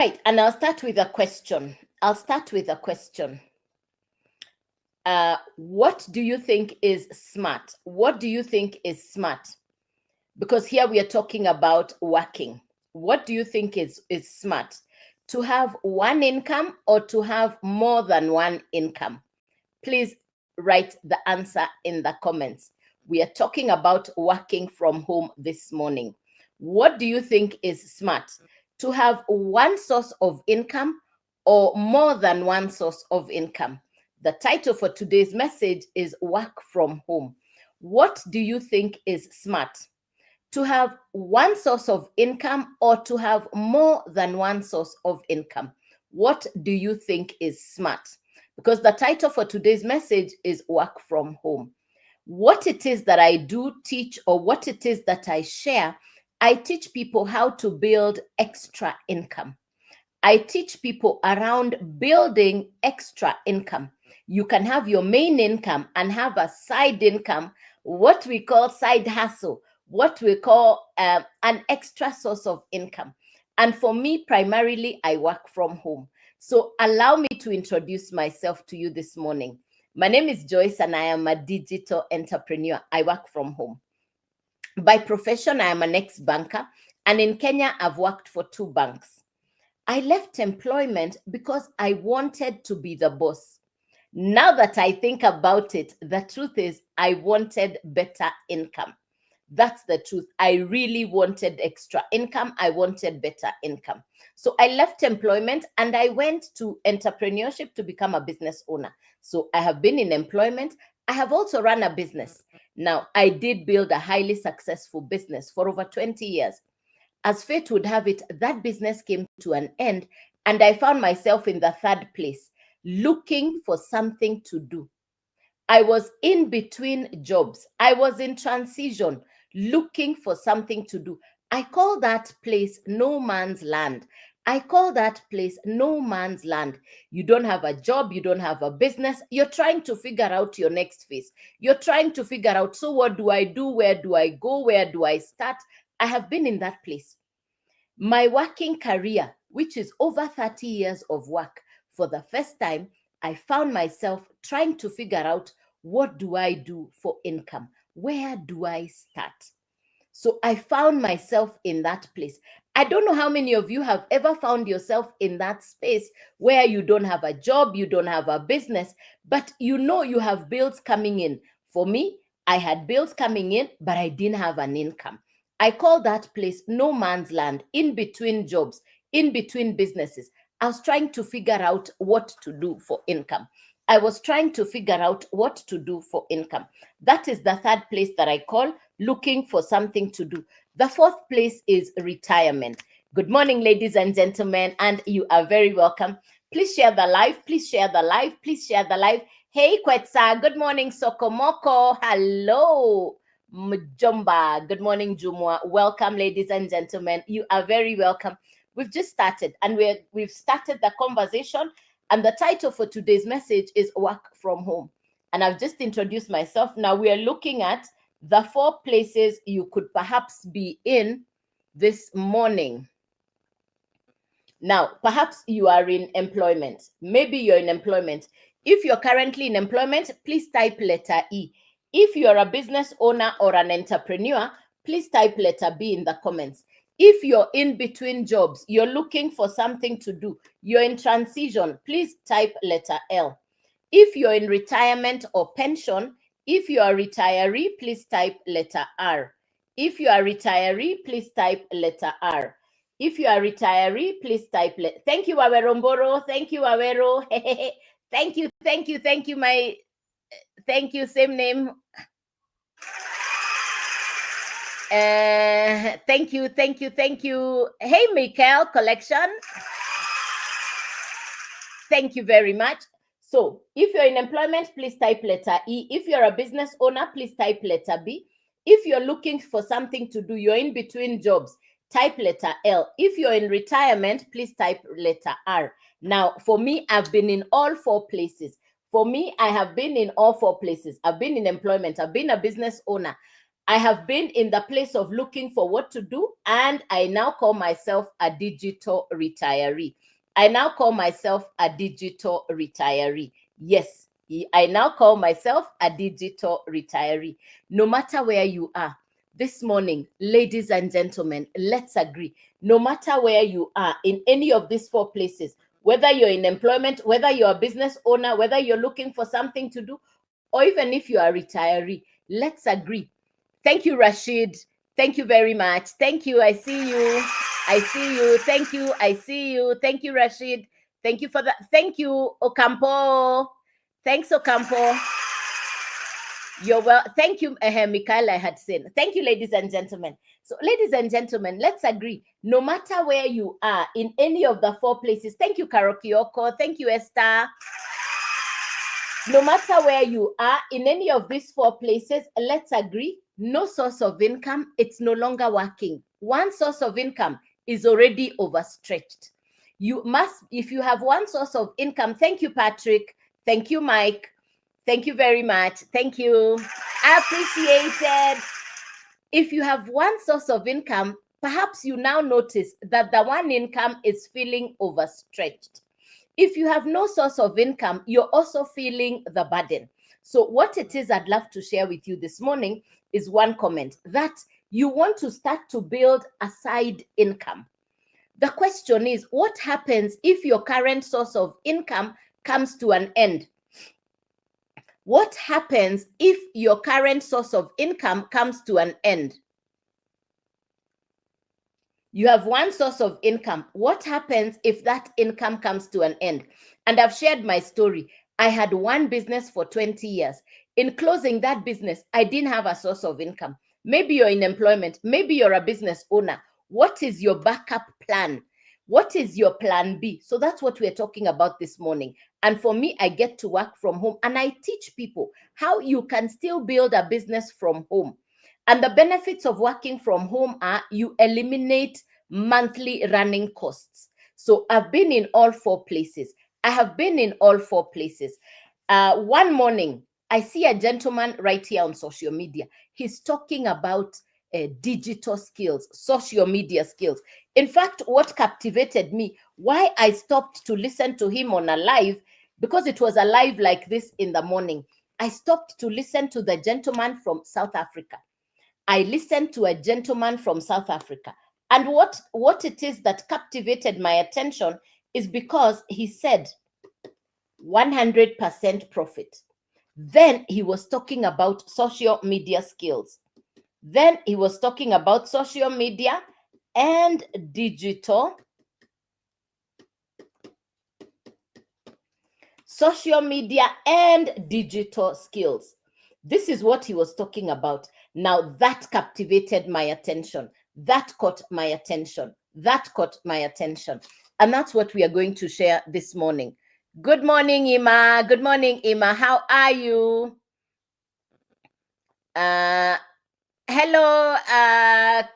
Right, and I'll start with a question. What do you think is smart? What do you think is smart? Because here we are talking about working. What do you think is smart? To have one income or to have more than one income? Please write the answer in the comments. We are talking about working from home this morning. What do you think is smart? To have one source of income or more than one source of income? The title for today's message is Work from Home. What do you think is smart? To have one source of income or to have more than one source of income? What do you think is smart? Because the title for today's message is Work from Home. What it is that I do teach, or what it is that I share, I teach people how to build extra income. I teach people around building extra income. You can have your main income and have a side income, what we call side hustle, what we call an extra source of income. And for me, primarily, I work from home. So allow me to introduce myself to you this morning. My name is Joyce and I am a digital entrepreneur. I work from home. By profession, I am an ex-banker, and in Kenya, I've worked for 2 banks. I left employment because I wanted to be the boss. Now that I think about it, the truth is I wanted better income. That's the truth. I really wanted extra income. I wanted better income. So I left employment and I went to entrepreneurship to become a business owner. So I have been in employment. I have also run a business. Now, I did build a highly successful business for over 20 years. As fate would have it, that business came to an end and I found myself in the 3rd place, looking for something to do. I was in between jobs. I was in transition, looking for something to do. I call that place no man's land. I call that place no man's land. You don't have a job, you don't have a business. You're trying to figure out your next phase. You're trying to figure out, so what do I do? Where do I go? Where do I start? I have been in that place. My working career, which is over 30 years of work, for the first time, I found myself trying to figure out, what do I do for income? Where do I start? So I found myself in that place. I don't know how many of you have ever found yourself in that space where you don't have a job, you don't have a business, but you know you have bills coming in. For me, I had bills coming in, but I didn't have an income. I call that place no man's land, in between jobs, in between businesses. I was trying to figure out what to do for income. I was trying to figure out what to do for income. That is the 3rd place that I call looking for something to do. The 4th place is retirement. Good morning, ladies and gentlemen, and you are very welcome. Please share the live. Please share the live. Please share the live. Hey, Kwetsa. Good morning, Sokomoko. Hello. Mjomba. Good morning, Jumwa. Welcome, ladies and gentlemen. You are very welcome. We've just started and we've started the conversation, and the title for today's message is Work from Home. And I've just introduced myself. Now we are looking at the 4 places you could perhaps be in this morning. Now, perhaps you are in employment. Maybe you're in employment. If you're currently in employment, please type letter E. If you're a business owner or an entrepreneur, please type letter B in the comments. If you're in between jobs, you're looking for something to do, you're in transition, please type letter L. If you're in retirement or pension, if you are a retiree, please type letter R. If you are a retiree, please type letter R. If you are a retiree, please type thank you, Awero Mboro. Thank you, Awero. Thank you, thank you, thank you, thank you, same name. Thank you, thank you, thank you. Hey, Mikael Collection. Thank you very much. So if you're in employment, please type letter E. If you're a business owner, please type letter B. If you're looking for something to do, you're in between jobs, type letter L. If you're in retirement, please type letter R. Now, for me, I've been in all 4 places. For me, I have been in all 4 places. I've been in employment. I've been a business owner. I have been in the place of looking for what to do, and I now call myself a digital retiree. I now call myself a digital retiree. Yes, I now call myself a digital retiree. No matter where you are, this morning, ladies and gentlemen, let's agree. No matter where you are in any of these four places, whether you're in employment, whether you're a business owner, whether you're looking for something to do, or even if you are a retiree, let's agree. Thank you, Rashid. Thank you very much. Thank you. I see you. I see you. Thank you. I see you. Thank you, Rashid. Thank you for that. Thank you, Ocampo. Thanks, Ocampo. You're well. Thank you, Michaela Hudson. Thank you, ladies and gentlemen. So, ladies and gentlemen, let's agree. No matter where you are in any of the four places, thank you, Karokioko. Thank you, Esther. No matter where you are in any of these four places, let's agree, no source of income, it's no longer working. One source of income is already overstretched. You must, if you have one source of income, thank you, Patrick. Thank you, Mike. Thank you very much. Thank you. I appreciate it. If you have one source of income, perhaps you now notice that the one income is feeling overstretched. If you have no source of income, you're also feeling the burden. So what it is I'd love to share with you this morning is one comment that you want to start to build a side income. The question is, what happens if your current source of income comes to an end? What happens if your current source of income comes to an end? You have one source of income. What happens if that income comes to an end? And I've shared my story. I had one business for 20 years. In closing that business, I didn't have a source of income. Maybe you're in employment. Maybe you're a business owner. What is your backup plan? What is your plan B? So that's what we're talking about this morning. And for me, I get to work from home and I teach people how you can still build a business from home. And the benefits of working from home are you eliminate monthly running costs. So I've been in all four places. I have been in all four places. One morning, I see a gentleman right here on social media. He's talking about digital skills, social media skills. In fact, what captivated me, why I stopped to listen to him on a live, because it was a live like this in the morning, I stopped to listen to the gentleman from South Africa. I listened to a gentleman from South Africa. And what it is that captivated my attention is because he said 100% profit. Then he was talking about social media skills. Then he was talking about social media and digital. Social media and digital skills. This is what he was talking about. Now that captivated my attention. That caught my attention. That caught my attention. And that's what we are going to share this morning. Good morning, Ima. Good morning, Ima. How are you? Hello,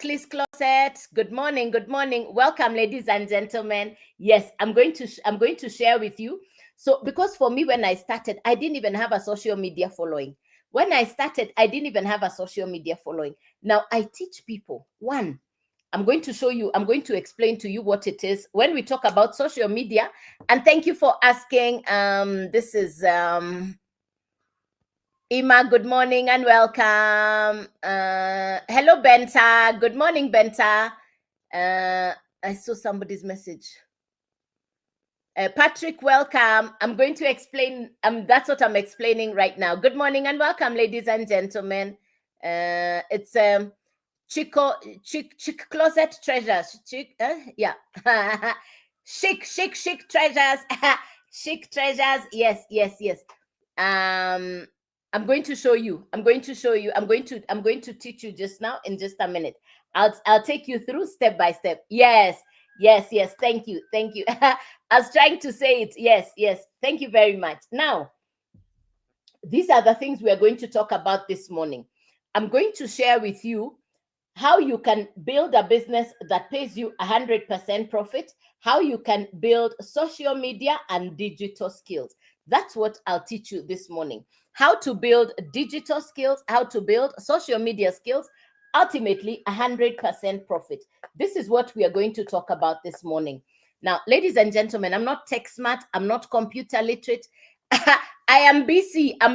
Clis Closet. Good morning. Good morning. Welcome, ladies and gentlemen. Yes, I'm going to share with you. So, because for me, when I started, I didn't even have a social media following. When I started, I didn't even have a social media following. Now I teach people. One, I'm going to show you, I'm going to explain to you what it is when we talk about social media. And thank you for asking. This is Ima, good morning and welcome. Hello, Benta. Good morning, Benta. I saw somebody's message. Patrick, welcome. I'm going to explain. That's what I'm explaining right now. Good morning and welcome, ladies and gentlemen. It's Chick Closet Treasures. Yeah. Chic treasures. Chic treasures. Yes. I'm going to show you. I'm going to teach you just now in just a minute. I'll take you through step by step. Yes. Thank you. I was trying to say it. Yes. Thank you very much. Now, these are the things we are going to talk about this morning. I'm going to share with you how you can build a business that pays you 100% profit, how you can build social media and digital skills. That's what I'll teach you this morning. How to build digital skills, how to build social media skills, ultimately 100% profit. This is what we are going to talk about this morning. Now, ladies and gentlemen, I'm not tech smart, I'm not computer literate. I am BC. I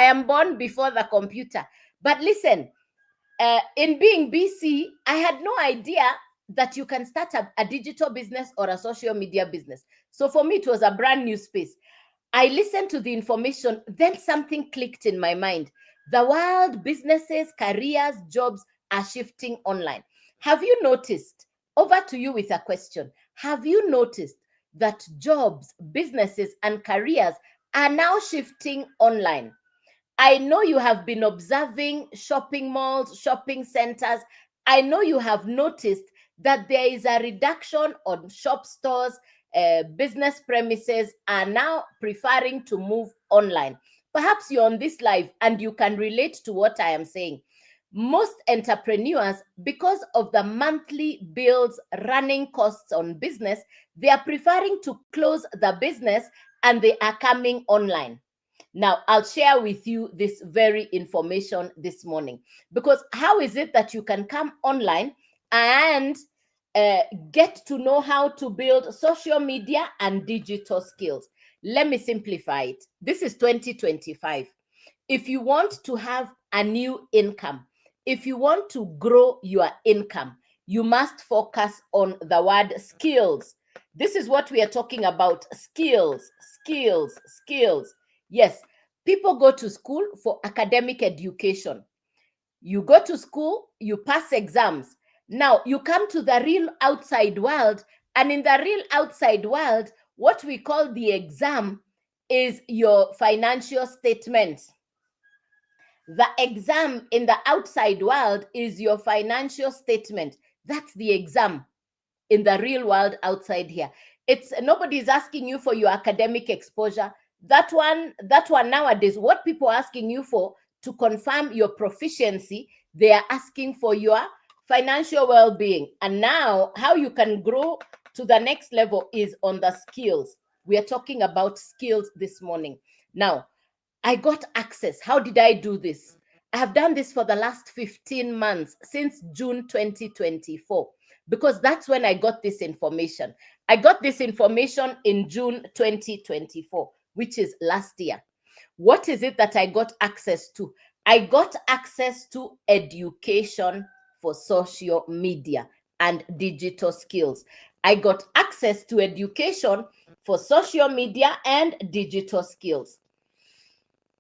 am born before the computer. But listen, in being BC, I had no idea that you can start a digital business or a social media business. So for me, it was a brand new space. I listened to the information, then something clicked in my mind. The world, businesses, careers, jobs are shifting online. Have you noticed? Over to you with a question. Have you noticed that jobs, businesses, and careers are now shifting online? I know you have been observing shopping malls, shopping centers. I know you have noticed that there is a reduction on shop stores. Business premises are now preferring to move online. Perhaps you're on this live and you can relate to what I am saying. Most entrepreneurs, because of the monthly bills, running costs on business, they are preferring to close the business and they are coming online. Now, I'll share with you this very information this morning, because how is it that you can come online and get to know how to build social media and digital skills? Let me simplify it. This is 2025. If you want to have a new income, if you want to grow your income, you must focus on the word skills. This is what we are talking about. Skills, skills, skills. Yes, people go to school for academic education. You go to school, you pass exams. Now you come to the real outside world, and in the real outside world, what we call the exam is your financial statements. The exam in the outside world is your financial statement. That's the exam in the real world outside here. It's nobody's asking you for your academic exposure. That one nowadays, what people are asking you for to confirm your proficiency, they are asking for your financial well-being. And now how you can grow to the next level is on the skills. We are talking about skills this morning. Now, I got access. How did I do this? I have done this for the last 15 months, since June 2024, because that's when I got this information. I got this information in June 2024, which is last year. What is it that I got access to? I got access to education for social media and digital skills. I got access to education for social media and digital skills.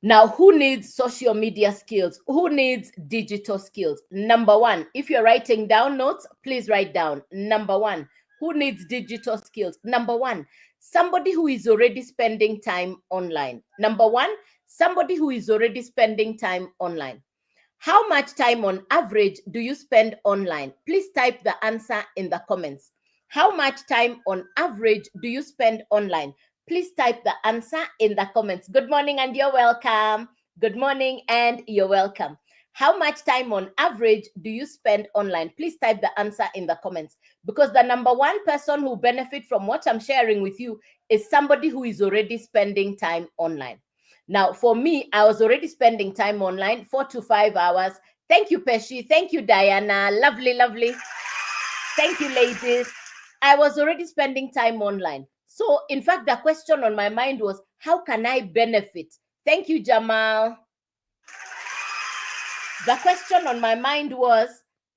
Now, who needs social media skills? Who needs digital skills? Number one, if you're writing down notes, please write down. Number one, who needs digital skills? Number one, somebody who is already spending time online. Number one, somebody who is already spending time online. How much time on average do you spend online? Please type the answer in the comments. How much time on average do you spend online? Please type the answer in the comments. Good morning and you're welcome. Good morning and you're welcome. How much time on average do you spend online? Please type the answer in the comments, because the number one person who benefit from what I'm sharing with you is somebody who is already spending time online. Now, for me, I was already spending time online, 4 to 5 hours. Thank you, Peshi. Thank you, Diana. Lovely, lovely. Thank you, ladies. I was already spending time online. So, in fact, the question on my mind was, how can I benefit? Thank you, Jamal. The question on my mind was,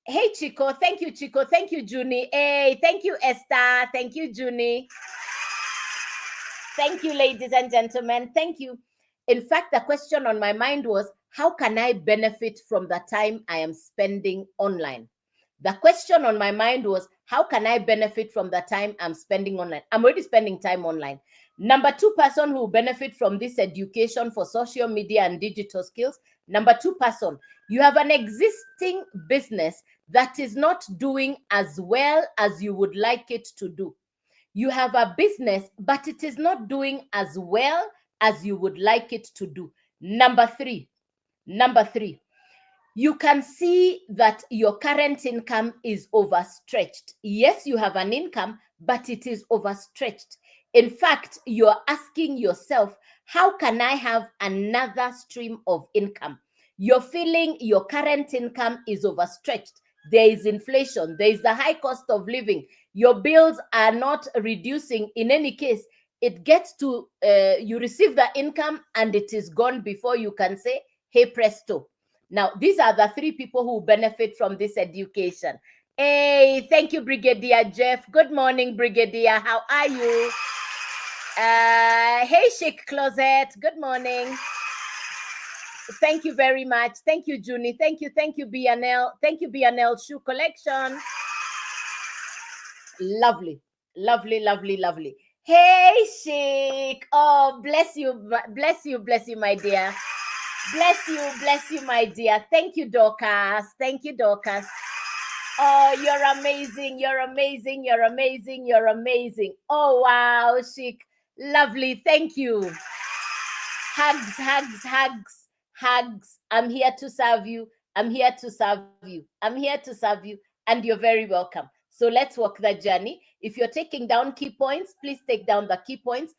hey, Chico. Thank you, Chico. Thank you, Junie. Hey, thank you, Esther. Thank you, Junie. Thank you, ladies and gentlemen. Thank you. In fact, the question on my mind was, how can I benefit from the time I am spending online? The question on my mind was, how can I benefit from the time I'm spending online? I'm already spending time online. Number two person who benefit from this education for social media and digital skills. Number two person, you have an existing business that is not doing as well as you would like it to do. You have a business, but it is not doing as well as you would like it to do. Number three, you can see that your current income is overstretched. Yes, you have an income, but it is overstretched. In fact, you're asking yourself, how can I have another stream of income? You're feeling your current income is overstretched. There is inflation. There is the high cost of living. Your bills are not reducing. In any case, it gets to, you receive the income and it is gone before you can say, hey, presto. Now, these are the three people who benefit from this education. Hey, thank you, Brigadier Jeff. Good morning, Brigadier. How are you? Hey, Chic Closet. Good morning. Thank you very much. Thank you, Junie. Thank you, BNL. Thank you, BNL Shoe Collection. Lovely, lovely, lovely, lovely. Hey, Chic. Oh, bless you, bless you, bless you, my dear. Bless you, my dear. Thank you, Dorcas. Thank you, Dorcas. Oh, you're amazing. You're amazing. You're amazing. You're amazing. Oh, wow, Chic. Lovely. Thank you. Hugs, hugs, hugs, hugs. I'm here to serve you. I'm here to serve you. I'm here to serve you. And you're very welcome. So let's walk that journey. If you're taking down key points, please take down the key points.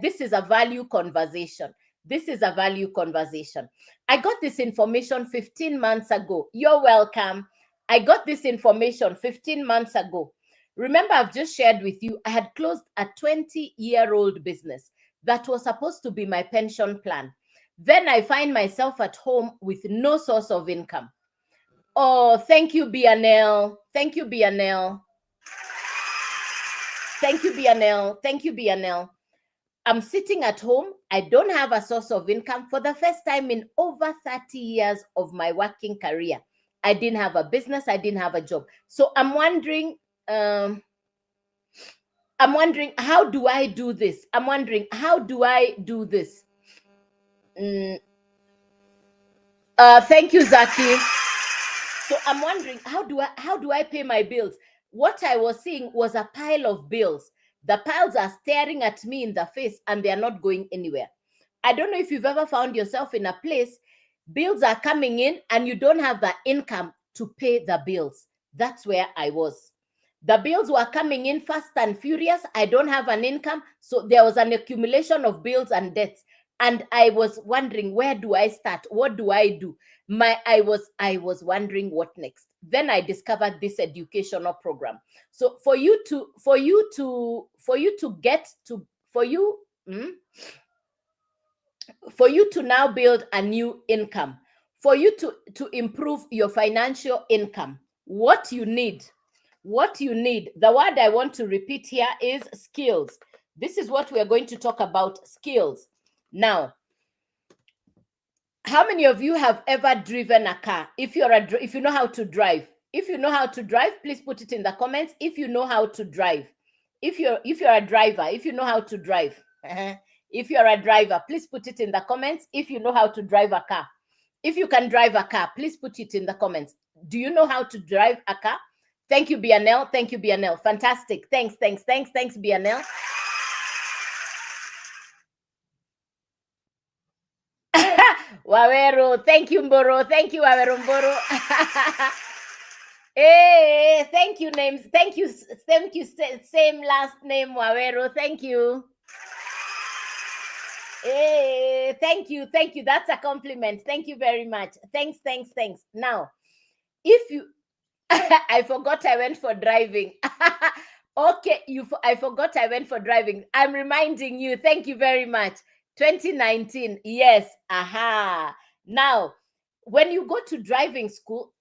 This is a value conversation. This is a value conversation. I got this information 15 months ago. You're welcome. I got this information 15 months ago. Remember, I've just shared with you, I had closed a 20-year-old business that was supposed to be my pension plan. Then I find myself at home with no source of income. Oh, thank you, BNL. Thank you, BNL. Thank you, BNL. Thank you, BNL. I'm sitting at home. I don't have a source of income for the first time in over 30 years of my working career. I didn't have a business. I didn't have a job. So I'm wondering, how do I do this? I'm wondering, how do I do this? Thank you, Zaki. So I'm wondering, how do I pay my bills? What I was seeing was a pile of bills. The piles are staring at me in the face and they are not going anywhere. I don't know if you've ever found yourself in a place, bills are coming in and you don't have the income to pay the bills. That's where I was. The bills were coming in fast and furious. I don't have an income. So there was an accumulation of bills and debts. And I was wondering, where do I start? What do I do? I was wondering what next. Then I discovered this educational program. So for you to now build a new income, for you to improve your financial income, what you need, the word I want to repeat here is skills. This is what we are going to talk about, skills. Now, how many of you have ever driven a car? If you know how to drive, please put it in the comments. If you know how to drive, if you're a driver, if you know how to drive, if you're a driver, please put it in the comments. If you know how to drive a car, if you can drive a car, please put it in the comments. Do you know how to drive a car? Thank you, BNL. Thank you, BNL. Fantastic. Thanks, BNL. Waweru, thank you, Mboro. Thank you, Waweru Mboro. Hey, thank you, names. Thank you. Same last name, Waweru. Thank you. Hey, thank you. That's a compliment. Thank you very much. Thanks. Now, if you, I forgot I went for driving. Okay, I forgot I went for driving. I'm reminding you. Thank you very much. 2019, yes, aha. Now, when you go to a driving school,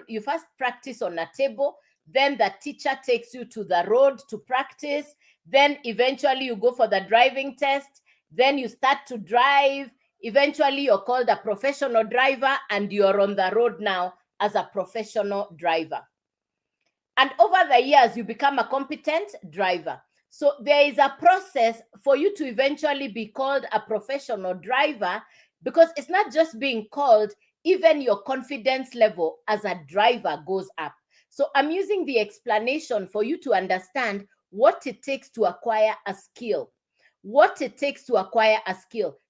you first practice on a table, then the teacher takes you to the road to practice, then eventually you go for the driving test, then you start to drive, eventually you're called a professional driver and you're on the road now as a professional driver. And over the years, you become a competent driver. So there is a process for you to eventually be called a professional driver, because it's not just being called, even your confidence level as a driver goes up. So I'm using the explanation for you to understand what it takes to acquire a skill.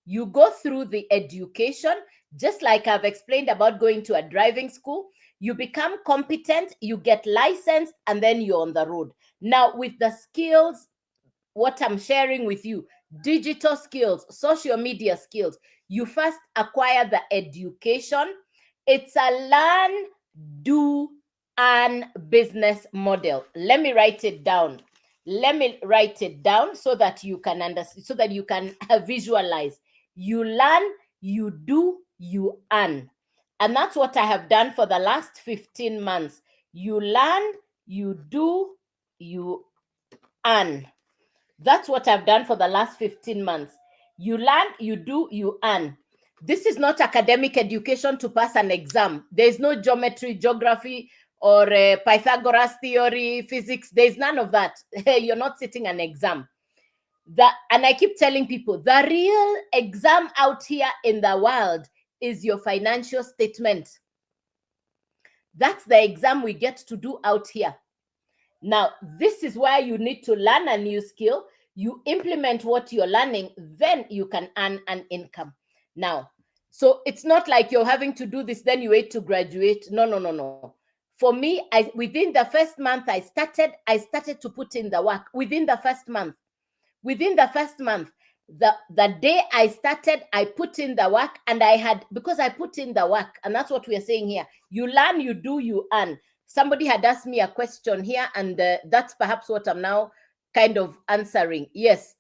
You go through the education, just like I've explained about going to a driving school. You become competent, you get licensed, and then you're on the road. Now, with the skills, what I'm sharing with you, digital skills, social media skills, you first acquire the education. It's a learn, do, earn business model. Let me write it down. Let me write it down so that you can understand, so that you can visualize. You learn, you do, you earn. And that's what I have done for the last 15 months. You learn, you do, you earn. That's what I've done for the last 15 months. You learn, you do, you earn. This is not academic education to pass an exam. There's no geometry, geography, or Pythagoras theory, physics. There's none of that. You're not sitting an exam. And I keep telling people, the real exam out here in the world is your financial statement. That's the exam we get to do out here. Now, this is where you need to learn a new skill. You implement what you're learning, then you can earn an income. Now, so it's not like you're having to do this, then you wait to graduate. No, no, no, no. For me, within the first month I started to put in the work. Within the first month, the day I started, I put in the work, and because I put in the work, and that's what we are saying here. You learn, you do, you earn. Somebody had asked me a question here, and that's perhaps what I'm now kind of answering. Yes.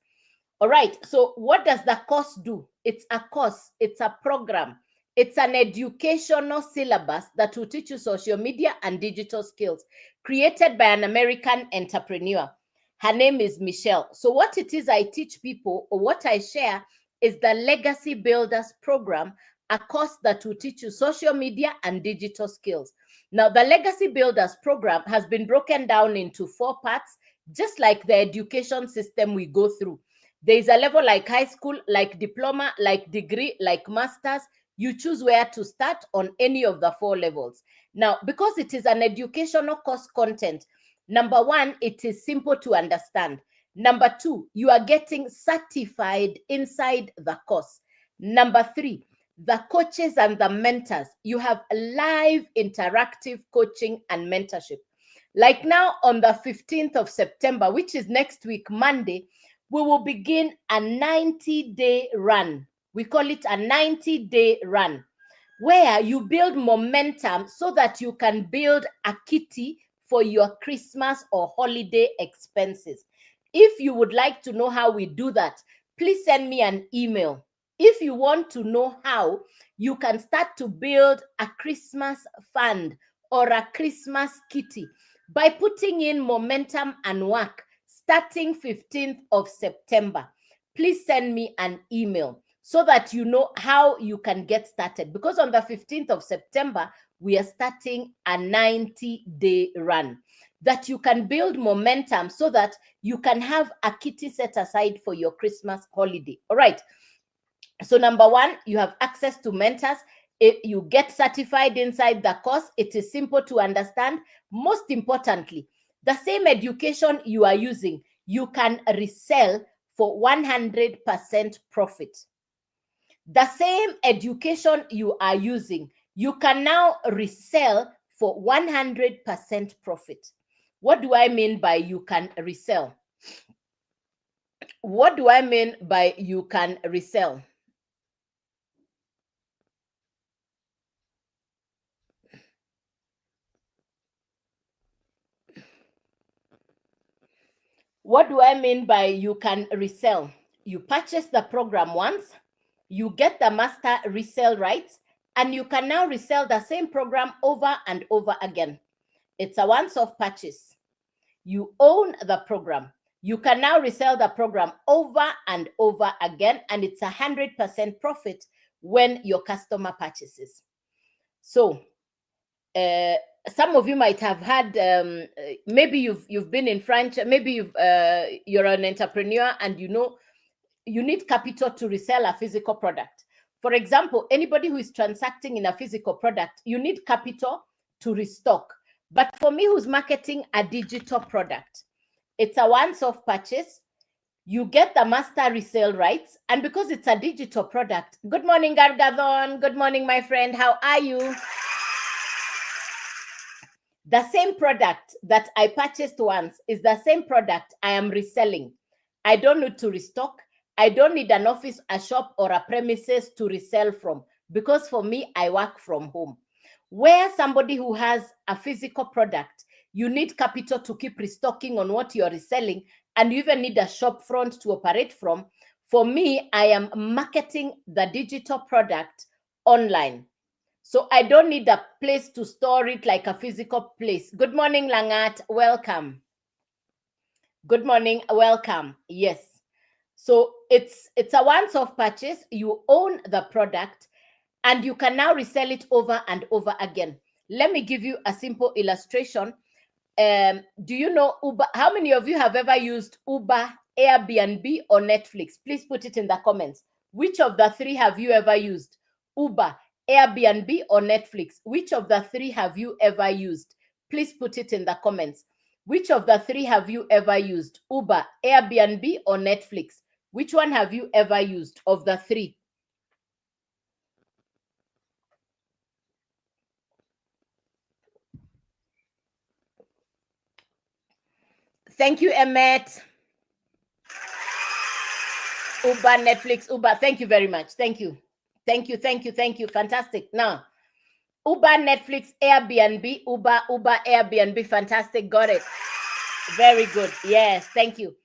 All right. So what does the course do? It's a course. It's a program. It's an educational syllabus that will teach you social media and digital skills, created by an American entrepreneur. Her name is Michelle. So what it is I teach people, or what I share, is the Legacy Builders program, a course that will teach you social media and digital skills. Now, the Legacy Builders program has been broken down into 4 parts, just like the education system we go through. There is a level like high school, like diploma, like degree, like master's. You choose where to start on any of the 4 levels. Now, because it is an educational course content, number 1, it is simple to understand. Number 2, you are getting certified inside the course. Number 3, the coaches and the mentors, you have live interactive coaching and mentorship. Like now on the 15th of September, which is next week, Monday, we will begin a 90-day run. We call it a 90-day run, where you build momentum so that you can build a kitty for your Christmas or holiday expenses. If you would like to know how we do that, please send me an email. If you want to know how you can start to build a Christmas fund or a Christmas kitty by putting in momentum and work starting 15th of September, please send me an email so that you know how you can get started. Because on the 15th of September, we are starting a 90-day run that you can build momentum so that you can have a kitty set aside for your Christmas holiday. All right. So number 1, you have access to mentors. You get certified inside the course. It is simple to understand. Most importantly, the same education you are using, you can resell for 100% profit. The same education you are using, you can now resell for 100% profit. What do I mean by you can resell? What do I mean by you can resell? What do I mean by you can resell? You purchase the program once, you get the master resale rights, and you can now resell the same program over and over again. It's a once-off purchase. You own the program. You can now resell the program over and over again, and it's 100% profit when your customer purchases. So, some of you might have had, maybe you've been in French, maybe you're an entrepreneur and you know you need capital to resell a physical product. For example, anybody who is transacting in a physical product, you need capital to restock. But for me, who's marketing a digital product, it's a once-off purchase. You get the master resale rights, and because it's a digital product. Good morning, Gargadon. Good morning, my friend. How are you? The same product that I purchased once is the same product I am reselling. I don't need to restock. I don't need an office, a shop, or a premises to resell from, because for me, I work from home. Where somebody who has a physical product, you need capital to keep restocking on what you're reselling, and you even need a shop front to operate from. For me, I am marketing the digital product online. So I don't need a place to store it like a physical place. Good morning, Langat. Welcome. Good morning. Welcome. Yes. So it's a once-off purchase. You own the product and you can now resell it over and over again. Let me give you a simple illustration. Do you know Uber? How many of you have ever used Uber, Airbnb, or Netflix? Please put it in the comments. Which of the three have you ever used? Uber, Airbnb, or Netflix? Which of the three have you ever used? Please put it in the comments. Which of the three have you ever used? Uber, Airbnb, or Netflix? Which one have you ever used of the three? Thank you, Emmett. Uber, Netflix, Uber. Thank you very much. Thank you. Thank you, thank you, thank you. Fantastic. Now, Uber, Netflix, Airbnb, Uber, Airbnb. Fantastic. Got it. Very good. Yes, thank you.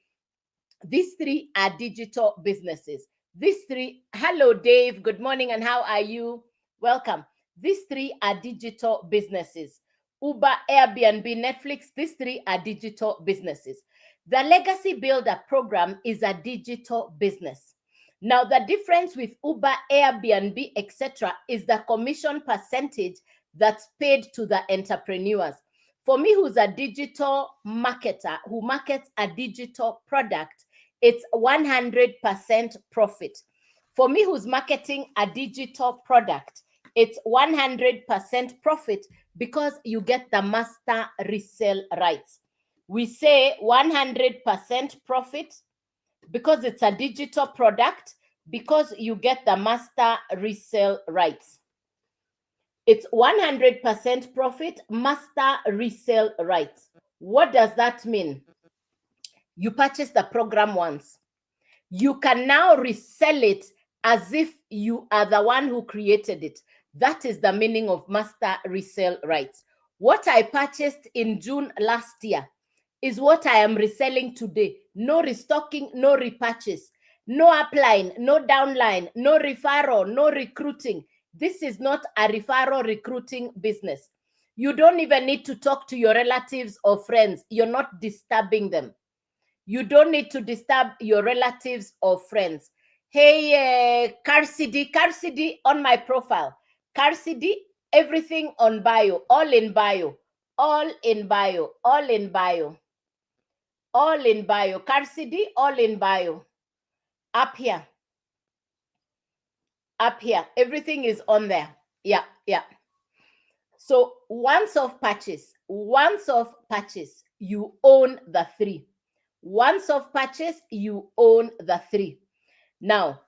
These three are digital businesses. These three, hello, Dave. Good morning, and how are you? Welcome. These three are digital businesses. Uber, Airbnb, Netflix, these three are digital businesses. The Legacy Builder program is a digital business. Now, the difference with Uber, Airbnb, etc., is the commission percentage that's paid to the entrepreneurs. For me, who's a digital marketer who markets a digital product, it's 100% profit. For me, who's marketing a digital product, it's 100% profit because you get the master resale rights. We say 100% profit because it's a digital product, because you get the master resale rights. It's 100% profit, master resale rights. What does that mean? You purchase the program once. You can now resell it as if you are the one who created it. That is the meaning of master resale rights. What I purchased in June last year is what I am reselling today. No restocking, no repurchase, no upline, no downline, no referral, no recruiting. This is not a referral recruiting business. You don't even need to talk to your relatives or friends. You're not disturbing them. You don't need to disturb your relatives or friends. Hey, Carsidi on my profile. Carsidi, everything on bio, all in bio, all in bio, all in bio, all in bio. Carsidi, all in bio. Up here. Up here. Everything is on there. Yeah, yeah. So once off purchase, you own the three. Once off purchase, you own the three. Now,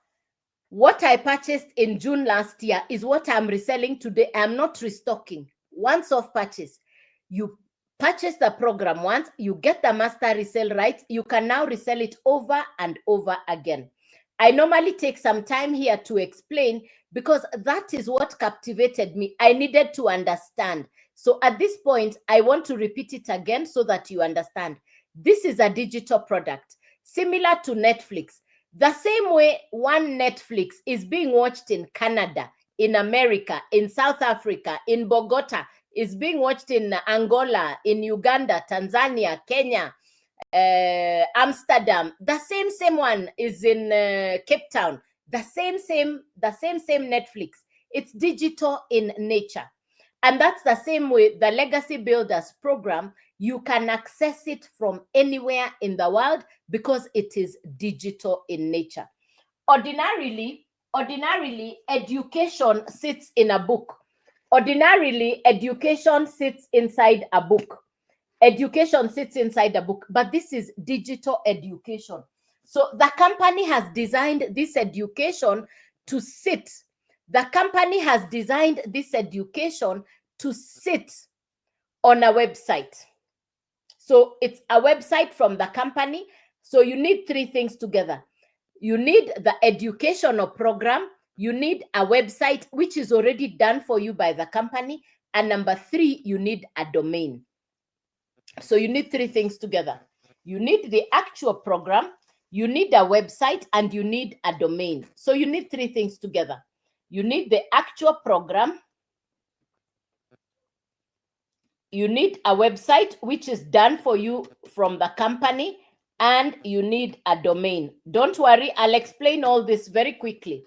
what I purchased in June last year is what I'm reselling today. I'm not restocking. Once off purchase, you purchase the program once, you get the master resale rights, you can now resell it over and over again. I normally take some time here to explain because that is what captivated me. I needed to understand. So at this point, I want to repeat it again so that you understand. This is a digital product, similar to Netflix. The same way one Netflix is being watched in Canada, in America, in South Africa, in Bogota, is being watched in Angola, in Uganda, Tanzania, Kenya, Amsterdam. The same one is in Cape Town. The same Netflix. It's digital in nature. And that's the same way the Legacy Builders program, you can access it from anywhere in the world because it is digital in nature. Ordinarily, education sits in a book. Ordinarily, education sits inside a book. Education sits inside a book, but this is digital education. So the company has designed this education to sit. The company has designed this education to sit on a website. So it's a website from the company. So you need three things together. You need the educational program. You need a website which is already done for you by the company. And number three, you need a domain. So you need three things together. You need the actual program, you need a website, and you need a domain. So you need three things together. You need the actual program, you need a website which is done for you from the company, and you need a domain. Don't worry, I'll explain all this very quickly.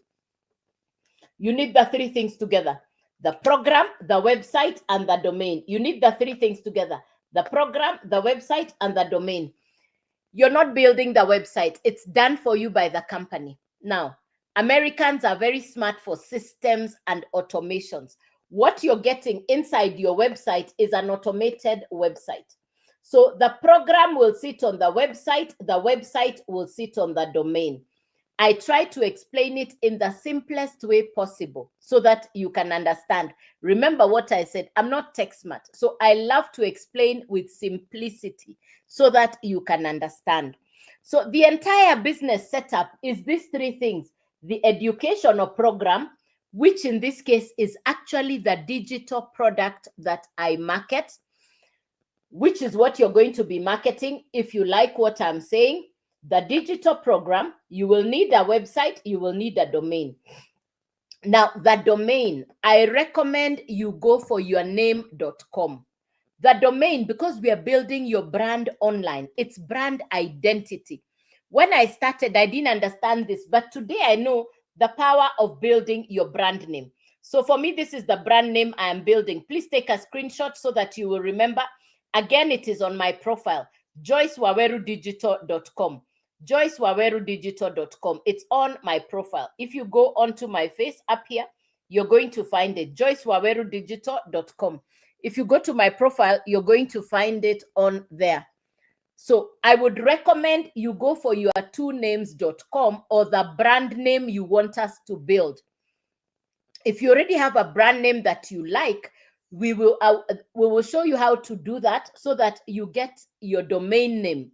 You need the three things together: the program, the website, and the domain. You need the three things together: the program, the website, and the domain. You're not building the website. It's done for you by the company. Now, Americans are very smart for systems and automations. What you're getting inside your website is an automated website. So the program will sit on the website will sit on the domain. I try to explain it in the simplest way possible so that you can understand. Remember what I said, I'm not tech smart. So I love to explain with simplicity so that you can understand. So the entire business setup is these three things: the educational program, which in this case is actually the digital product that I market, which is what you're going to be marketing if you like what I'm saying. The digital program, you will need a website, you will need a domain. Now, the domain, I recommend you go for yourname.com. The domain, because we are building your brand online, it's brand identity. When I started, I didn't understand this, but today I know the power of building your brand name. So for me, this is the brand name I am building. Please take a screenshot so that you will remember. Again, it is on my profile, joycewawerudigital.com. joycewawerudigital.com. It's on my profile. If you go onto my face up here, you're going to find it, joycewawerudigital.com. If you go to my profile, you're going to find it on there. So I would recommend you go for your twonames.com or the brand name you want us to build. If you already have a brand name that you like, we will show you how to do that so that you get your domain name.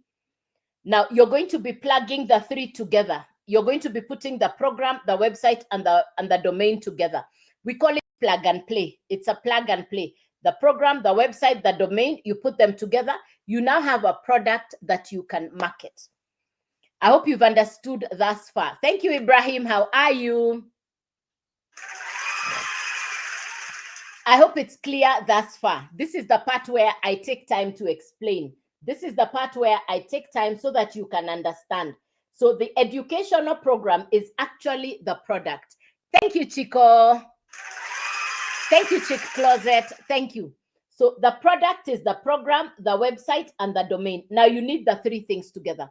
Now, you're going to be plugging the three together. You're going to be putting the program, the website, and the domain together. We call it plug and play. It's a plug and play. The program, the website, the domain, you put them together. You now have a product that you can market. I hope you've understood thus far. Thank you, Ibrahim. How are you? I hope it's clear thus far. This is the part where I take time to explain. This is the part where I take time so that you can understand. So the educational program is actually the product. Thank you, Chico. Thank you, Chick Closet. Thank you. So the product is the program, the website, and the domain. Now you need the three things together.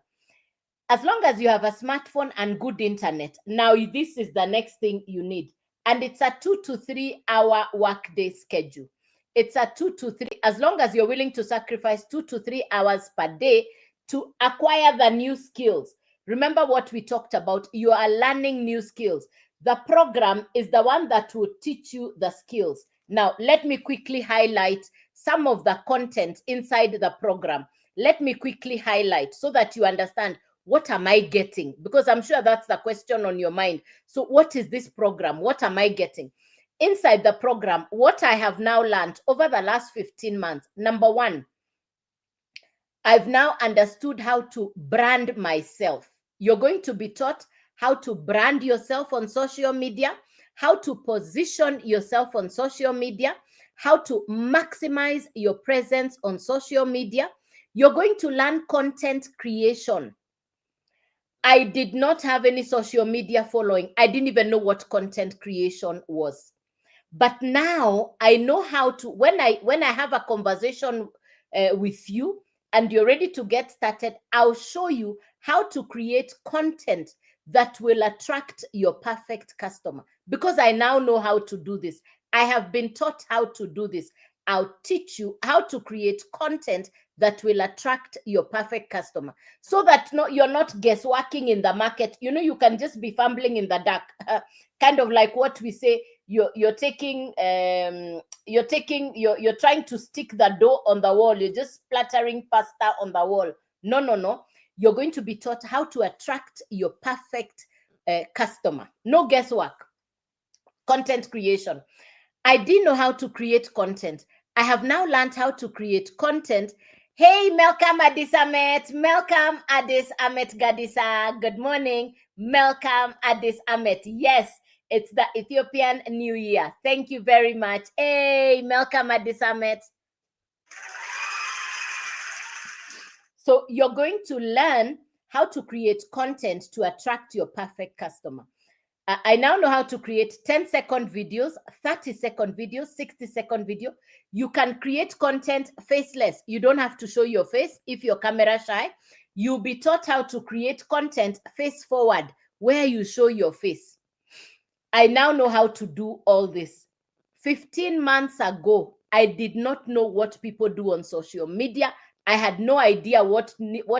As long as you have a smartphone and good internet, now this is the next thing you need. And it's a 2 to 3 hour workday schedule. It's a 2 to 3, as long as you're willing to sacrifice 2 to 3 hours per day to acquire the new skills. Remember what we talked about. You are learning new skills. The program is the one that will teach you the skills. Now, let me quickly highlight some of the content inside the program. Let me quickly highlight so that you understand, what am I getting? Because I'm sure that's the question on your mind. So what is this program? What am I getting? Inside the program, what I have now learned over the last 15 months, number one, I've now understood how to brand myself. You're going to be taught how to brand yourself on social media, how to position yourself on social media, how to maximize your presence on social media. You're going to learn content creation. I did not have any social media following. I didn't even know what content creation was. But now I know how to, when I have a conversation with you and you're ready to get started, I'll show you how to create content that will attract your perfect customer. Because I now know how to do this. I have been taught how to do this. I'll teach you how to create content that will attract your perfect customer, so that you're not guessworking in the market. You know, you can just be fumbling in the dark, kind of like what we say, you're trying to stick the dough on the wall. You're just splattering pasta on the wall. No. You're going to be taught how to attract your perfect customer. No guesswork. Content creation. I didn't know how to create content. I have now learned how to create content. Hey, Malcolm Addis Ahmed. Malcolm Addis Ahmed Gadisa. Good morning. Malcolm Addis Ahmed. Yes, it's the Ethiopian New Year. Thank you very much. Hey, Malcolm Addis Ahmed. So you're going to learn how to create content to attract your perfect customer. I now know how to create 10-second videos, 30-second videos, 60-second video. You can create content faceless. You don't have to show your face if you're camera shy. You'll be taught how to create content face forward where you show your face. I now know how to do all this. 15 months ago, I did not know what people do on social media. I had no idea what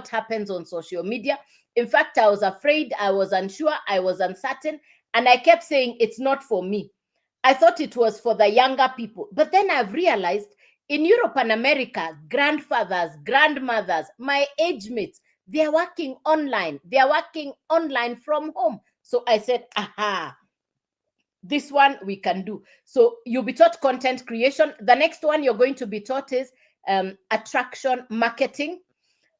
happens on social media. In fact, I was afraid, I was unsure, I was uncertain, and I kept saying it's not for me. I thought it was for the younger people. But then I've realized in Europe and America, grandfathers, grandmothers, my age mates, they are working online. They are working online from home. So I said, aha, this one we can do. So you'll be taught content creation. The next one you're going to be taught is attraction marketing.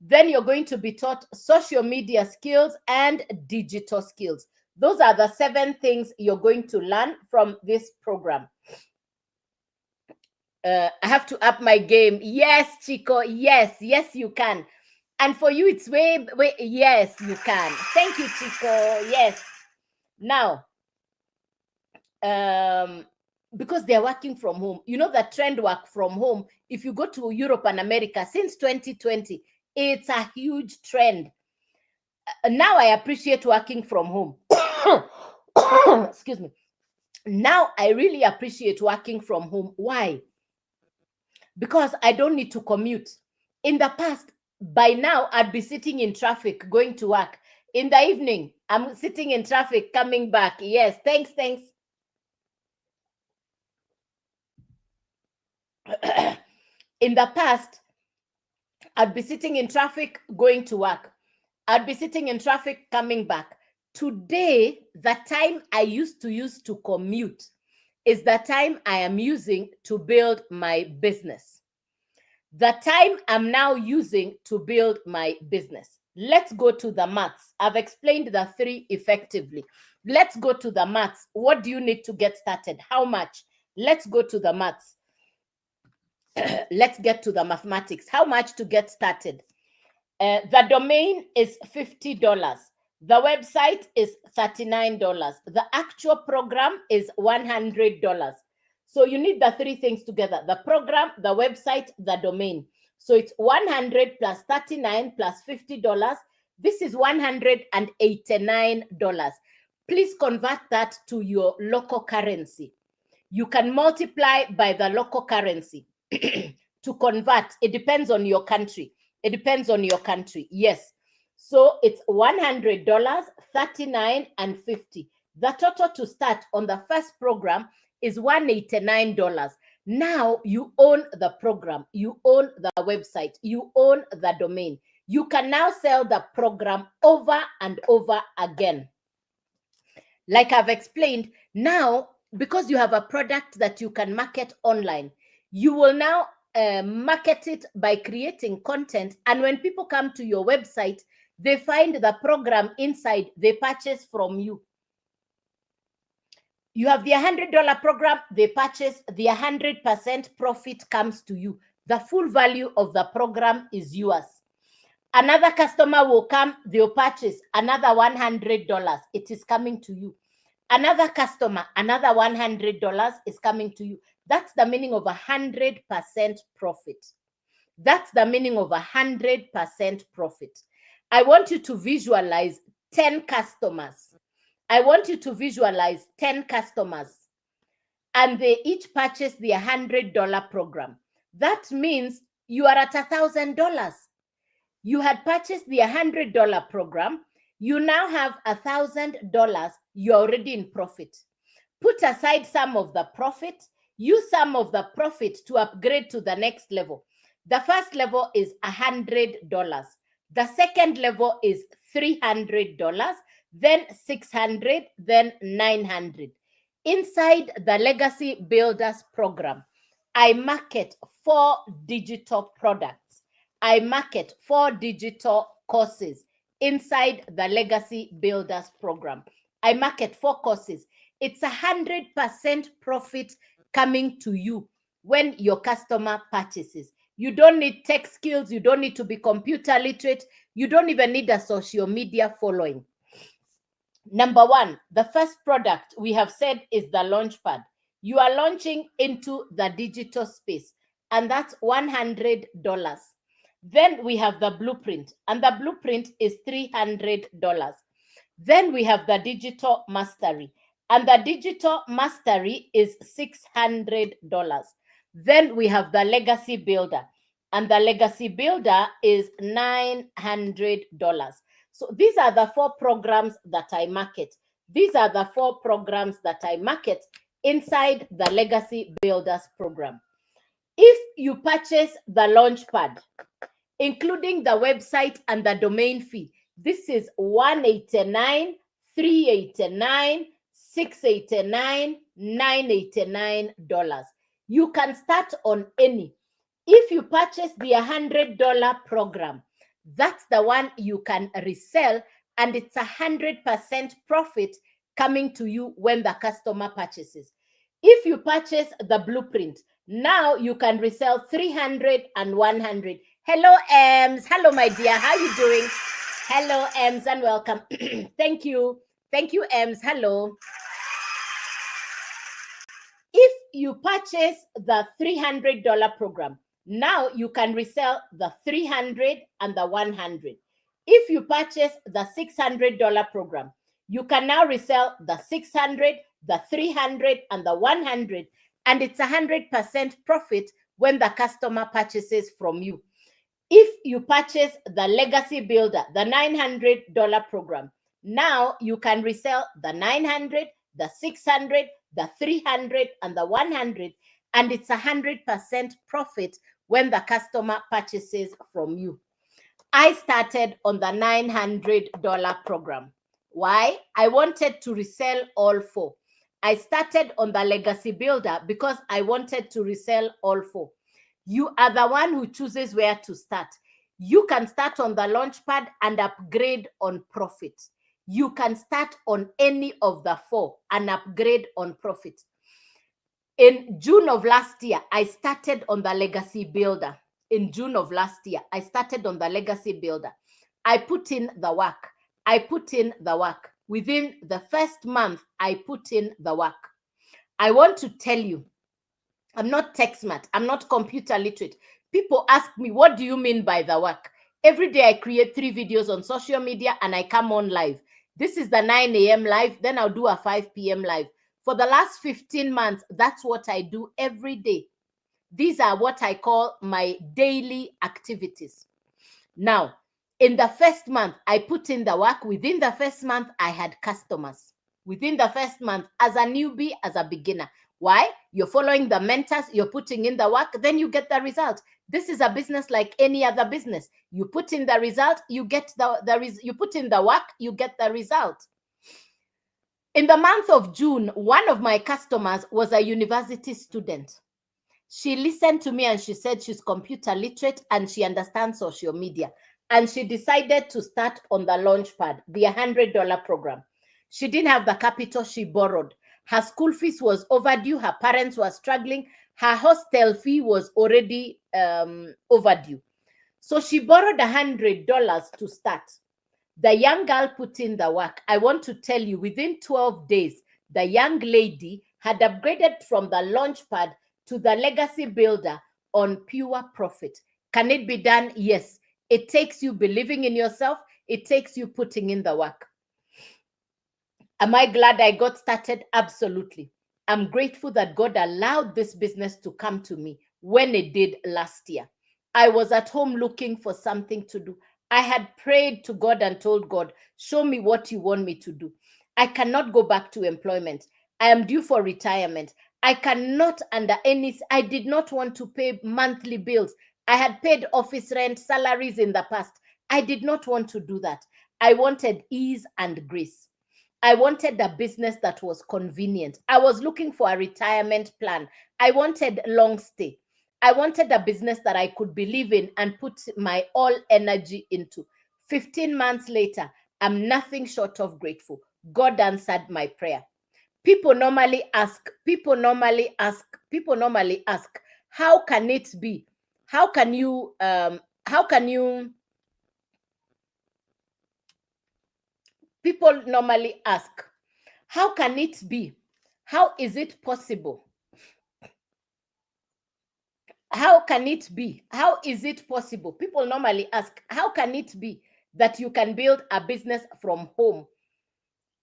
Then you're going to be taught social media skills and digital skills. Those are the 7 things you're going to learn from this program. I have to up my game. Yes, Chico. Yes, you can. And for you, it's way, yes, you can. Thank you, Chico. Yes. Now, because they're working from home, you know, the trend work from home. If you go to Europe and America since 2020, it's a huge trend. Now I appreciate working from home. Excuse me. Now I really appreciate working from home. Why? Because I don't need to commute. In the past, by now, I'd be sitting in traffic going to work. In the evening, I'm sitting in traffic coming back. Yes, thanks. In the past, I'd be sitting in traffic going to work. I'd be sitting in traffic coming back. Today, the time I used to use to commute is the time I am using to build my business. The time I'm now using to build my business. Let's go to the maths. I've explained the 3 effectively. Let's go to the maths. What do you need to get started? How much? Let's go to the maths. Let's get to the mathematics. How much to get started? The domain is $50. The website is $39. The actual program is $100. So you need the 3 things together: the program, the website, the domain. So it's 100 plus 39 plus $50. This is $189. Please convert that to your local currency. You can multiply by the local currency to convert. It depends on your country. Yes. So it's $100, $39, and $50. The total to start on the first program is $189. Now you own the program, you own the website, you own the domain. You can now sell the program over and over again. Like I've explained, now, because you have a product that you can market online, you will now market it by creating content. And when people come to your website, they find the program inside, they purchase from you. You have the $100 program, they purchase, the 100% profit comes to you. The full value of the program is yours. Another customer will come, they'll purchase another $100. It is coming to you. Another customer, another $100 is coming to you. That's the meaning of 100% profit. That's the meaning of 100% profit. I want you to visualize 10 customers. I want you to visualize 10 customers, and they each purchase the $100 program. That means you are at $1,000. You had purchased the $100 program. You now have $1,000. You're already in profit. Put aside some of the profit. Use some of the profit to upgrade to the next level. The first level is $100. The second level is $300, then $600, then $900. Inside the Legacy Builders program, I market 4 digital products. I market 4 digital courses inside the Legacy Builders program. I market 4 courses. It's 100% profit coming to you when your customer purchases. You don't need tech skills. You don't need to be computer literate. You don't even need a social media following. Number 1, the first product we have said is the Launchpad. You are launching into the digital space, and that's $100. Then we have the Blueprint, and the Blueprint is $300. Then we have the Digital Mastery, and the Digital Mastery is $600. Then we have the Legacy Builder, and the Legacy Builder is $900. So these are the 4 programs that I market. These are the 4 programs that I market inside the Legacy Builders program. If you purchase the Launchpad, including the website and the domain fee, this is $189, $389, $689, $989. You can start on any. If you purchase the $100 program, that's the one you can resell, and it's 100% profit coming to you when the customer purchases. If you purchase the Blueprint, now you can resell 300 and 100. Hello, Ems. Hello, my dear. How are you doing? Hello, Ems, and welcome. Thank you. Thank you, Ems. Hello. If you purchase the $300 program, now you can resell the 300 and the 100. If you purchase the $600 program, you can now resell the 600, the 300, and the 100, and it's 100% profit when the customer purchases from you. If you purchase the Legacy Builder, the $900 program, now you can resell the 900, the 600, the 300, and the 100, and it's 100% profit when the customer purchases from you. I started on the $900 program. Why? I wanted to resell all 4. I started on the Legacy Builder because I wanted to resell all 4. You are the one who chooses where to start. You can start on the Launchpad and upgrade on profit. You can start on any of the 4 and upgrade on profit. In June of last year, I started on the Legacy Builder. In June of last year, I started on the Legacy Builder. I put in the work. I put in the work. Within the first month, I put in the work. I want to tell you, I'm not tech smart. I'm not computer literate. People ask me, what do you mean by the work? Every day I create 3 videos on social media and I come on live. This is the 9 a.m. live. Then I'll do a 5 p.m. live. For the last 15 months, that's what I do every day. These are what I call my daily activities. Now, in the first month, I put in the work. Within the first month, I had customers. Within the first month, as a newbie, as a beginner. Why? You're following the mentors, you're putting in the work, then you get the result. This is a business like any other business. You put in the result, you get you put in the work, you get the result. In the month of June, one of my customers was a university student. She listened to me and she said she's computer literate and she understands social media. And she decided to start on the Launchpad, the $100 program. She didn't have the capital, she borrowed. Her school fees was overdue. Her parents were struggling. Her hostel fee was already overdue. So she borrowed $100 to start. The young girl put in the work. I want to tell you, within 12 days, the young lady had upgraded from the Launchpad to the Legacy Builder on pure profit. Can it be done? Yes. It takes you believing in yourself. It takes you putting in the work. Am I glad I got started? Absolutely. I'm grateful that God allowed this business to come to me when it did last year. I was at home looking for something to do. I had prayed to God and told God, show me what you want me to do. I cannot go back to employment. I am due for retirement. I cannot I did not want to pay monthly bills. I had paid office rent, salaries in the past. I did not want to do that. I wanted ease and grace. I wanted a business that was convenient. I was looking for a retirement plan. I wanted long stay. I wanted a business that I could believe in and put my all energy into. 15 months later, I'm nothing short of grateful. God answered my prayer. People normally ask, how can it be? How can you people normally ask, how can it be? How is it possible? How can it be? How is it possible? People normally ask, how can it be that you can build a business from home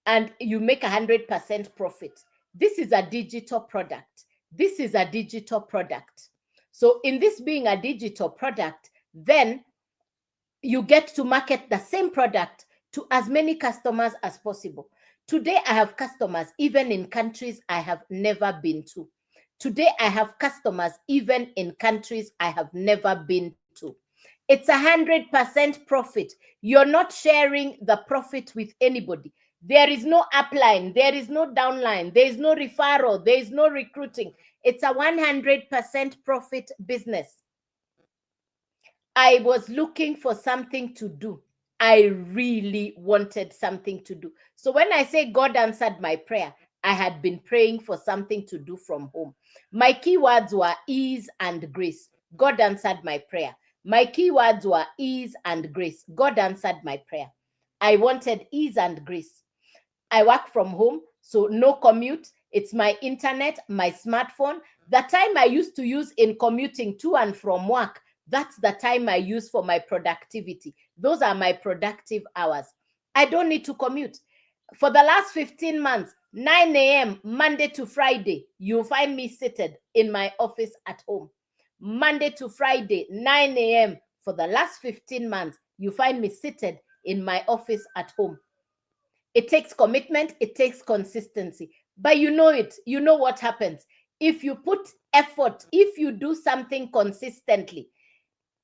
and you make 100% profit? This is a digital product. This is a digital product. So in this being a digital product, then you get to market the same product to as many customers as possible. Today, I have customers even in countries I have never been to. Today, I have customers even in countries I have never been to. It's 100% profit. You're not sharing the profit with anybody. There is no upline, there is no downline, there is no referral, there is no recruiting. It's a 100% profit business. I was looking for something to do. I really wanted something to do. So when I say God answered my prayer, I had been praying for something to do from home. My keywords were ease and grace. God answered my prayer. My keywords were ease and grace. God answered my prayer. I wanted ease and grace. I work from home, so no commute. It's my internet, my smartphone. The time I used to use in commuting to and from work, that's the time I use for my productivity. Those are my productive hours. I don't need to commute. For the last 15 months, 9 a.m., Monday to Friday, you'll find me seated in my office at home. Monday to Friday, 9 a.m., for the last 15 months, you find me seated in my office at home. It takes commitment, it takes consistency. But you know it, you know what happens. If you put effort, if you do something consistently,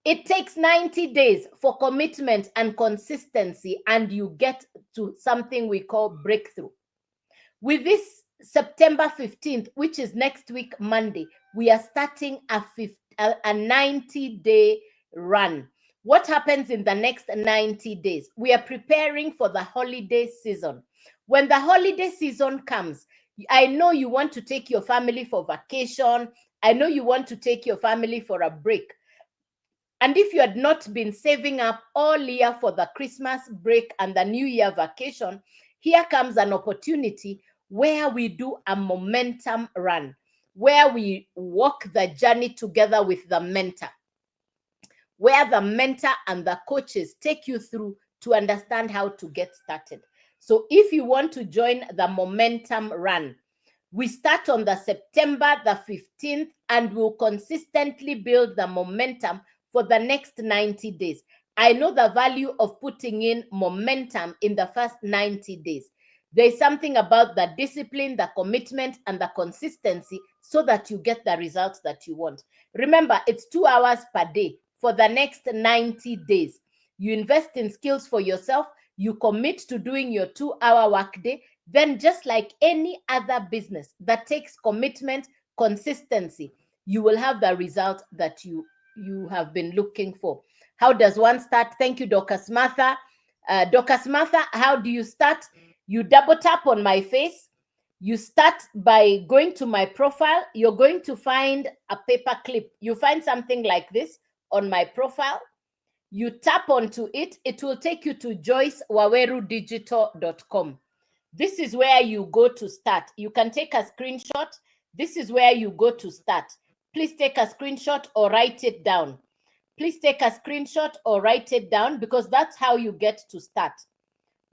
it takes 90 days for commitment and consistency, and you get to something we call breakthrough. With this September 15th, which is next week, Monday, we are starting a 90-day run. What happens in the next 90 days? We are preparing for the holiday season. When the holiday season comes, I know you want to take your family for vacation. I know you want to take your family for a break. And if you had not been saving up all year for the Christmas break and the New Year vacation, here comes an opportunity where we do a momentum run, where we walk the journey together with the mentor, where the mentor and the coaches take you through to understand how to get started. So if you want to join the momentum run, we start on the September the 15th and we'll consistently build the momentum for the next 90 days. I know the value of putting in momentum in the first 90 days. There's something about the discipline, the commitment, and the consistency so that you get the results that you want. Remember, it's 2 hours per day for the next 90 days. You invest in skills for yourself, you commit to doing your 2-hour workday, then just like any other business that takes commitment, consistency, you will have the result that you have been looking for. How does one start? Thank you, Dr. Smartha. Dr. Smartha, how do you start? You double tap on my face. You start by going to my profile. You're going to find a paper clip. You find something like this on my profile. You tap onto it. It will take you to joycewawerudigital.com. This is where you go to start. You can take a screenshot. This is where you go to start. Please take a screenshot or write it down. Please take a screenshot or write it down because that's how you get to start.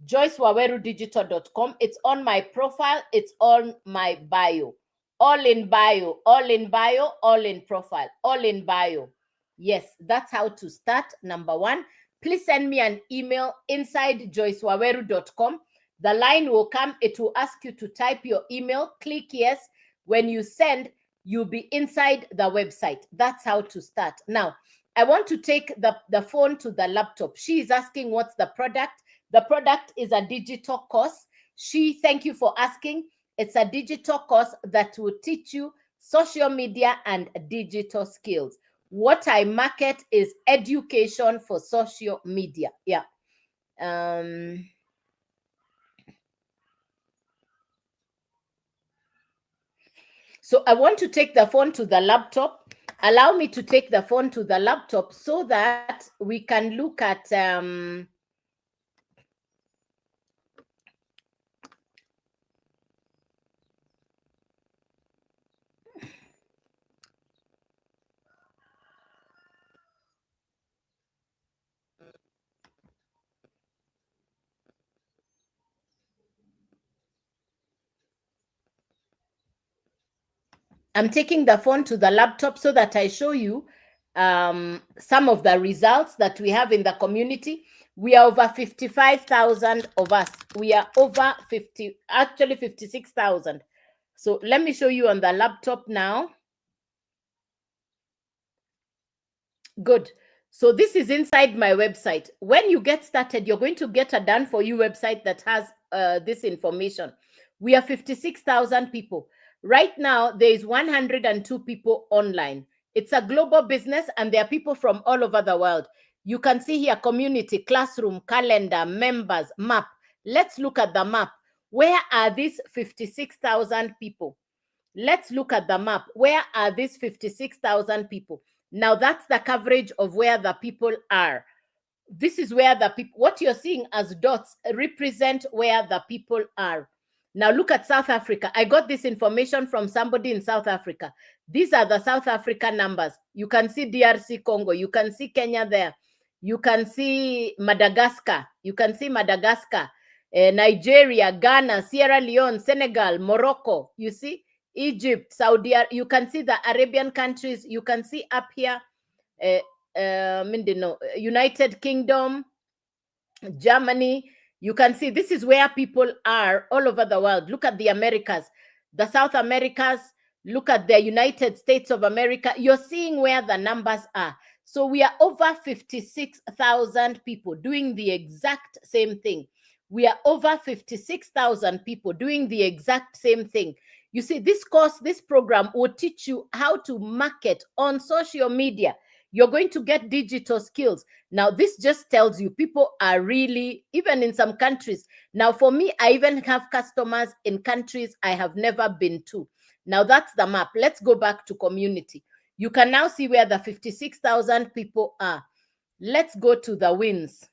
joycewawerudigital.com. It's on my profile. It's on my bio. All in bio, all in bio, all in profile, all in bio. Yes, that's how to start. Number one, please send me an email inside joycewaweru.com. The line will come. It will ask you to type your email. Click yes. When you send, you'll be inside the website. That's how to start. Now, I want to take the phone to the laptop. She is asking what's the product. The product is a digital course. Thank you for asking. It's a digital course that will teach you social media and digital skills. What I market is education for social media. Yeah. So I want to take the phone to the laptop. Allow me to take the phone to the laptop so that we can look at I'm taking the phone to the laptop so that I show you some of the results that we have in the community. We are over 55,000 of us. We are over 56,000. So let me show you on the laptop now. Good. So this is inside my website. When you get started, you're going to get a done for you website that has this information. We are 56,000 people. Right now, there is 102 people online. It's a global business and there are people from all over the world. You can see here community, classroom, calendar, members, map. Let's look at the map. Where are these 56,000 people? Let's look at the map. Where are these 56,000 people? Now that's the coverage of where the people are. This is where the people, what you're seeing as dots represent where the people are. Now look at South Africa. I got this information from somebody in South Africa. These are the South Africa numbers. You can see DRC Congo. You can see Kenya there. You can see Madagascar. You can see Madagascar, Nigeria, Ghana, Sierra Leone, Senegal, Morocco. You see Egypt, Saudi Arabia. You can see the Arabian countries. You can see up here, United Kingdom, Germany. You can see this is where people are all over the world. Look at the Americas, the South Americas. Look at the United States of America. You're seeing where the numbers are. So we are over 56,000 people doing the exact same thing. We are over 56,000 people doing the exact same thing. You see, this course, this program will teach you how to market on social media. You're going to get digital skills. Now, this just tells you people are really, even in some countries. Now, for me, I even have customers in countries I have never been to. Now, that's the map. Let's go back to community. You can now see where the 56,000 people are. Let's go to the wins.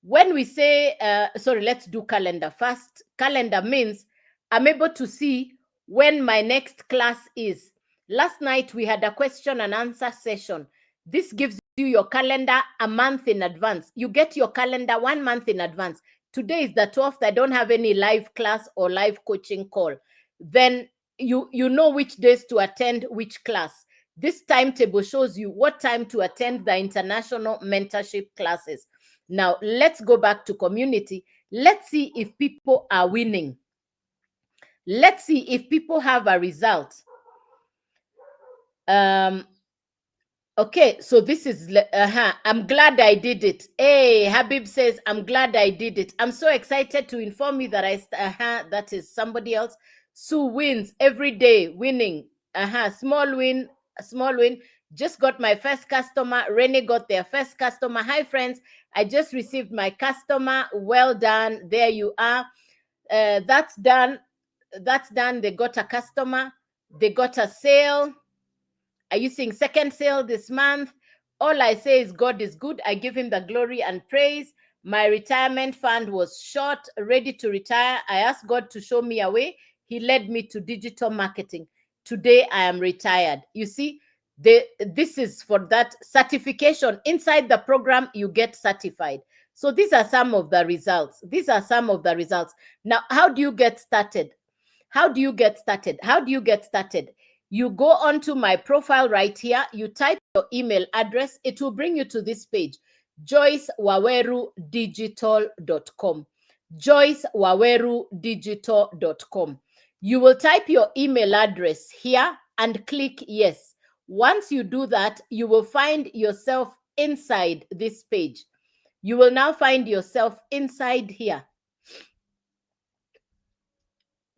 When we say, let's do calendar first. Calendar means I'm able to see when my next class is. Last night, we had a question and answer session. This gives you your calendar a month in advance. You get your calendar 1 month in advance. Today is the 12th. I don't have any live class or live coaching call. Then you know which days to attend which class. This timetable shows you what time to attend the international mentorship classes. Now, let's go back to community. Let's see if people are winning. Let's see if people have a result. Okay, so this is, I'm glad I did it. Hey, Habib says, I'm glad I did it. I'm so excited to inform you that that is somebody else. Sue wins every day, winning. Small win, small win. Just got my first customer. Renee got their first customer. Hi, friends. I just received my customer. Well done. There you are. That's done. That's done. They got a customer. They got a sale. Are you seeing second sale this month? All I say is God is good. I give him the glory and praise. My retirement fund was short, ready to retire. I asked God to show me a way. He led me to digital marketing. Today, I am retired. You see, this is for that certification. Inside the program, you get certified. So these are some of the results. These are some of the results. Now, how do you get started? How do you get started? How do you get started? You go onto my profile right here. You type your email address. It will bring you to this page, joycewawerudigital.com. joycewawerudigital.com. You will type your email address here and click yes. Once you do that, you will find yourself inside this page. You will now find yourself inside here,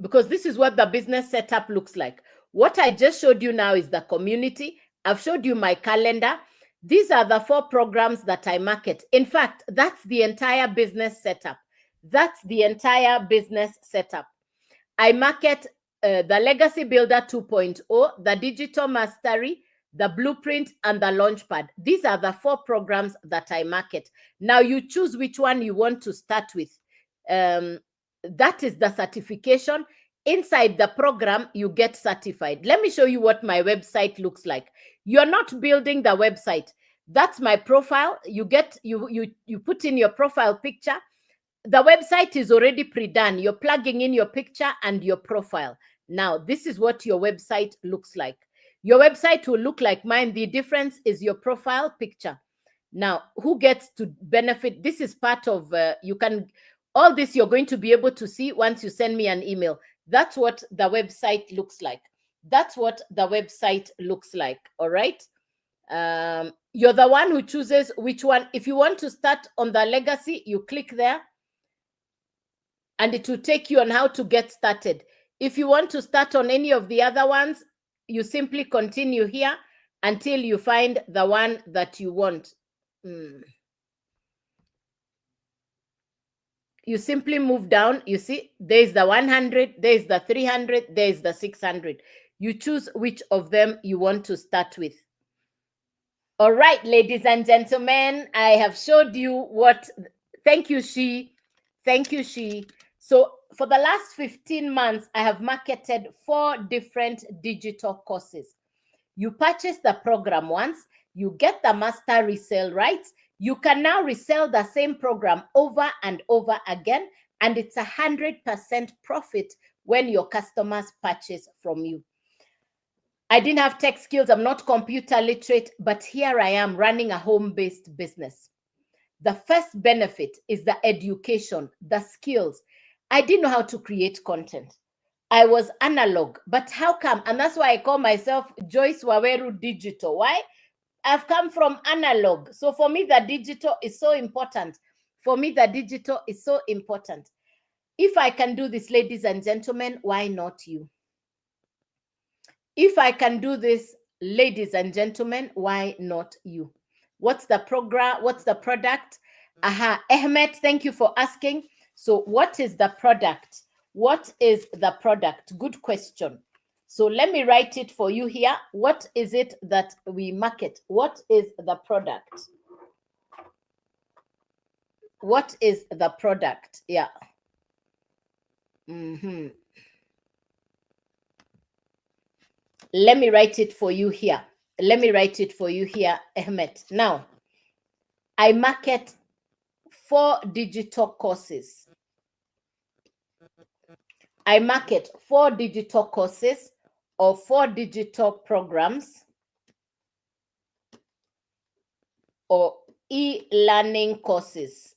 because this is what the business setup looks like. What I just showed you now is the community. I've showed you my calendar. These are the 4 programs that I market. In fact, that's the entire business setup. That's the entire business setup. I market the Legacy Builder 2.0, the Digital Mastery, the Blueprint, and the Launchpad. These are the 4 programs that I market. Now you choose which one you want to start with. That is the certification. Inside the program, you get certified. Let me show you what my website looks like. You're not building the website. That's my profile. You put in your profile picture. The website is already pre-done. You're plugging in your picture and your profile. Now, this is what your website looks like. Your website will look like mine. The difference is your profile picture. Now, who gets to benefit? This is part of, all this you're going to be able to see once you send me an email. That's what the website looks like. That's what the website looks like, all right? You're the one who chooses which one. If you want to start on the Legacy, you click there, and it will take you on how to get started. If you want to start on any of the other ones, you simply continue here until you find the one that you want. You simply move down. You see, there's the 100, there's the 300, there's the 600. You choose which of them you want to start with. All right, ladies and gentlemen, I have showed you what. Thank you, She. Thank you, She. So for the last 15 months, I have marketed 4 different digital courses. You purchase the program once, you get the master resale rights. You can now resell the same program over and over again, and it's 100% profit when your customers purchase from you. I didn't have tech skills. I'm not computer literate, but here I am running a home-based business. The first benefit is the education, the skills. I didn't know how to create content. I was analog, but how come? And that's why I call myself Joyce Waweru Digital. Why? I've come from analog. So for me, the digital is so important. For me, the digital is so important. If I can do this, ladies and gentlemen, why not you? If I can do this, ladies and gentlemen, why not you? What's the program? What's the product? Ahmed, thank you for asking. So what is the product? What is the product? Good question. So let me write it for you here. What is it that we market? What is the product? What is the product? Yeah. Let me write it for you here. Let me write it for you here, Ahmed. Now, I market 4 digital courses. I market 4 digital courses or 4 digital programs or e-learning courses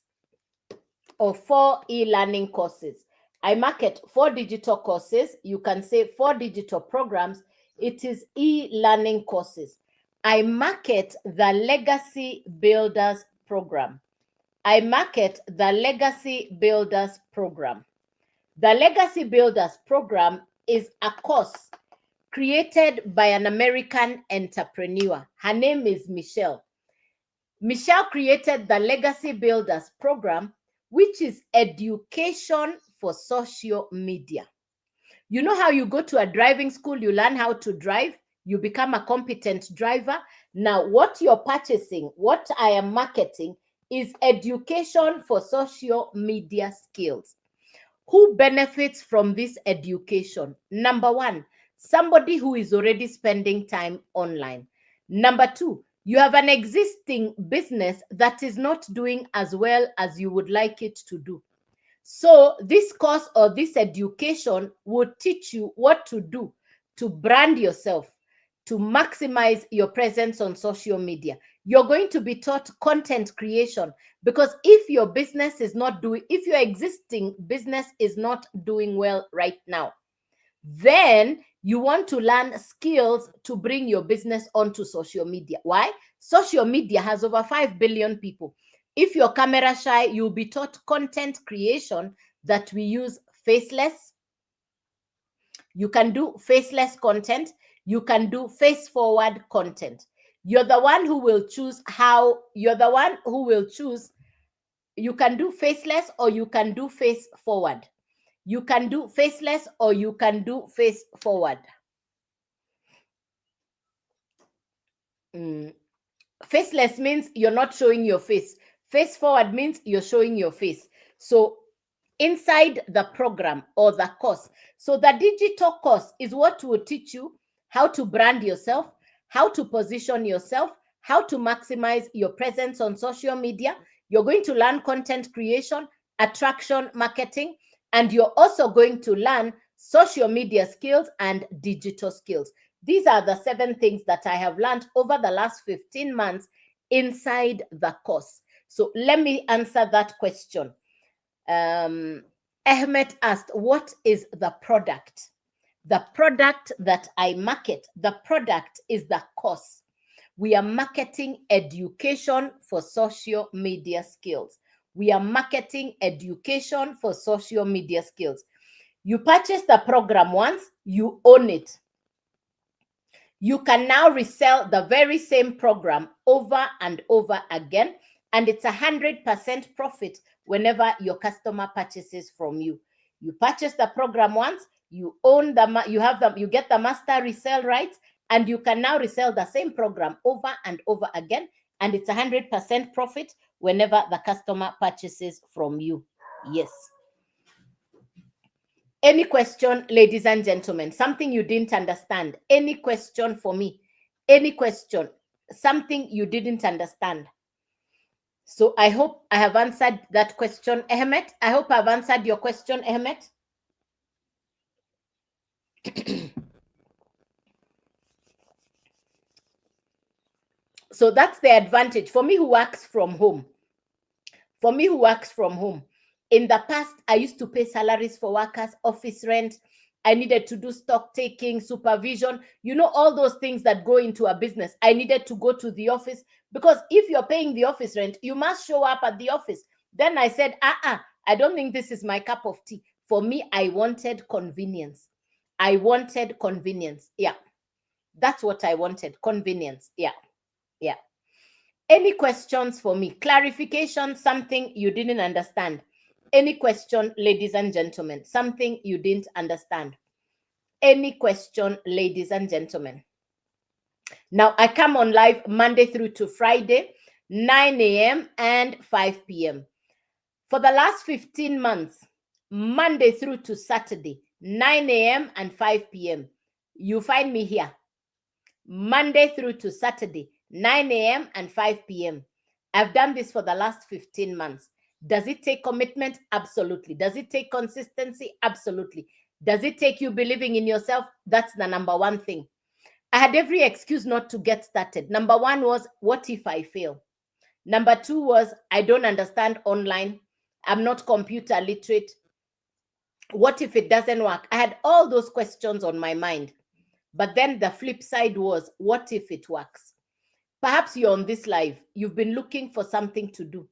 or 4 e-learning courses. I market 4 digital courses. You can say 4 digital programs. It is e-learning courses. I market the Legacy Builders program. I market the Legacy Builders program. The Legacy Builders program is a course created by an American entrepreneur. Her name is Michelle. Michelle created the Legacy Builders program, which is education for social media. You know how you go to a driving school, you learn how to drive, you become a competent driver. Now, what you're purchasing, what I am marketing is education for social media skills. Who benefits from this education? Number 1, somebody who is already spending time online. Number 2, you have an existing business that is not doing as well as you would like it to do. So this course or this education would teach you what to do to brand yourself, to maximize your presence on social media. You're going to be taught content creation, because if your business is not doing, if your existing business is not doing well right now, then you want to learn skills to bring your business onto social media. Why? Social media has over 5 billion people. If you're camera shy, you'll be taught content creation that we use faceless. You can do faceless content. You can do face forward content. You're the one who will choose how, you're the one who will choose. You can do faceless or you can do face forward. You can do faceless or you can do face forward. Faceless means you're not showing your face. Face forward means you're showing your face. So inside the program or the course, so the digital course is what will teach you how to brand yourself, how to position yourself, how to maximize your presence on social media. You're going to learn content creation, attraction marketing, and you're also going to learn social media skills and digital skills. These are the 7 things that I have learned over the last 15 months inside the course. So let me answer that question. Ahmed asked, what is the product? The product that I market, the product is the course. We are marketing education for social media skills. We are marketing education for social media skills. You purchase the program once, you own it. You can now resell the very same program over and over again, and it's 100% profit whenever your customer purchases from you. You purchase the program once, you own the, you get the master resell rights, and you can now resell the same program over and over again, and it's 100% profit whenever the customer purchases from you. Yes. Any question, ladies and gentlemen? Something you didn't understand? Any question for me? Any question? Something you didn't understand? So I hope I have answered that question, Ahmed. I hope I've answered your question, Ahmed. So that's the advantage for me who works from home. For me who works from home. In the past, I used to pay salaries for workers, office rent. I needed to do stock taking, supervision, you know, all those things that go into a business. I needed to go to the office, because if you're paying the office rent, you must show up at the office. Then I said, I don't think this is my cup of tea. For me, I wanted convenience. I wanted convenience. Yeah. That's what I wanted. Convenience. Yeah. Yeah. Any questions for me? Clarification, something you didn't understand. Any question, ladies and gentlemen? Something you didn't understand? Any question, ladies and gentlemen? Now, I come on live Monday through to Friday, 9 a.m. and 5 p.m. For the last 15 months, Monday through to Saturday, 9 a.m. and 5 p.m. You find me here. Monday through to Saturday, 9 a.m. and 5 p.m. I've done this for the last 15 months. Does it take commitment? Absolutely. Does it take consistency? Absolutely. Does it take you believing in yourself? That's the number one thing. I had every excuse not to get started. Number one was, what if I fail? Number two was, I don't understand online. I'm not computer literate. What if it doesn't work? I had all those questions on my mind. But then the flip side was, what if it works? Perhaps you're on this live. You've been looking for something to do.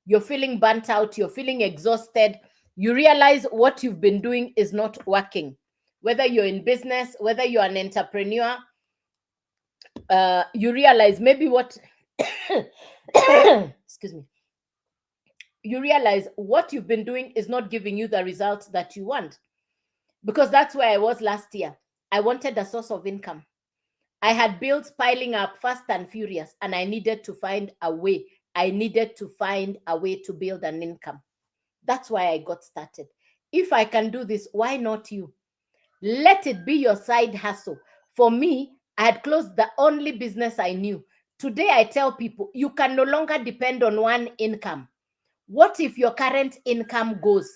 You're feeling burnt out. You're feeling exhausted. You realize what you've been doing is not working. Whether you're in business, whether you're an entrepreneur, you realize maybe what, excuse me, you realize what you've been doing is not giving you the results that you want. Because that's where I was last year. I wanted a source of income. I had bills piling up fast and furious, and I needed to find a way. I needed to find a way to build an income. That's why I got started. If I can do this, why not you? Let it be your side hustle. For me, I had closed the only business I knew. Today, I tell people, you can no longer depend on one income. What if your current income goes?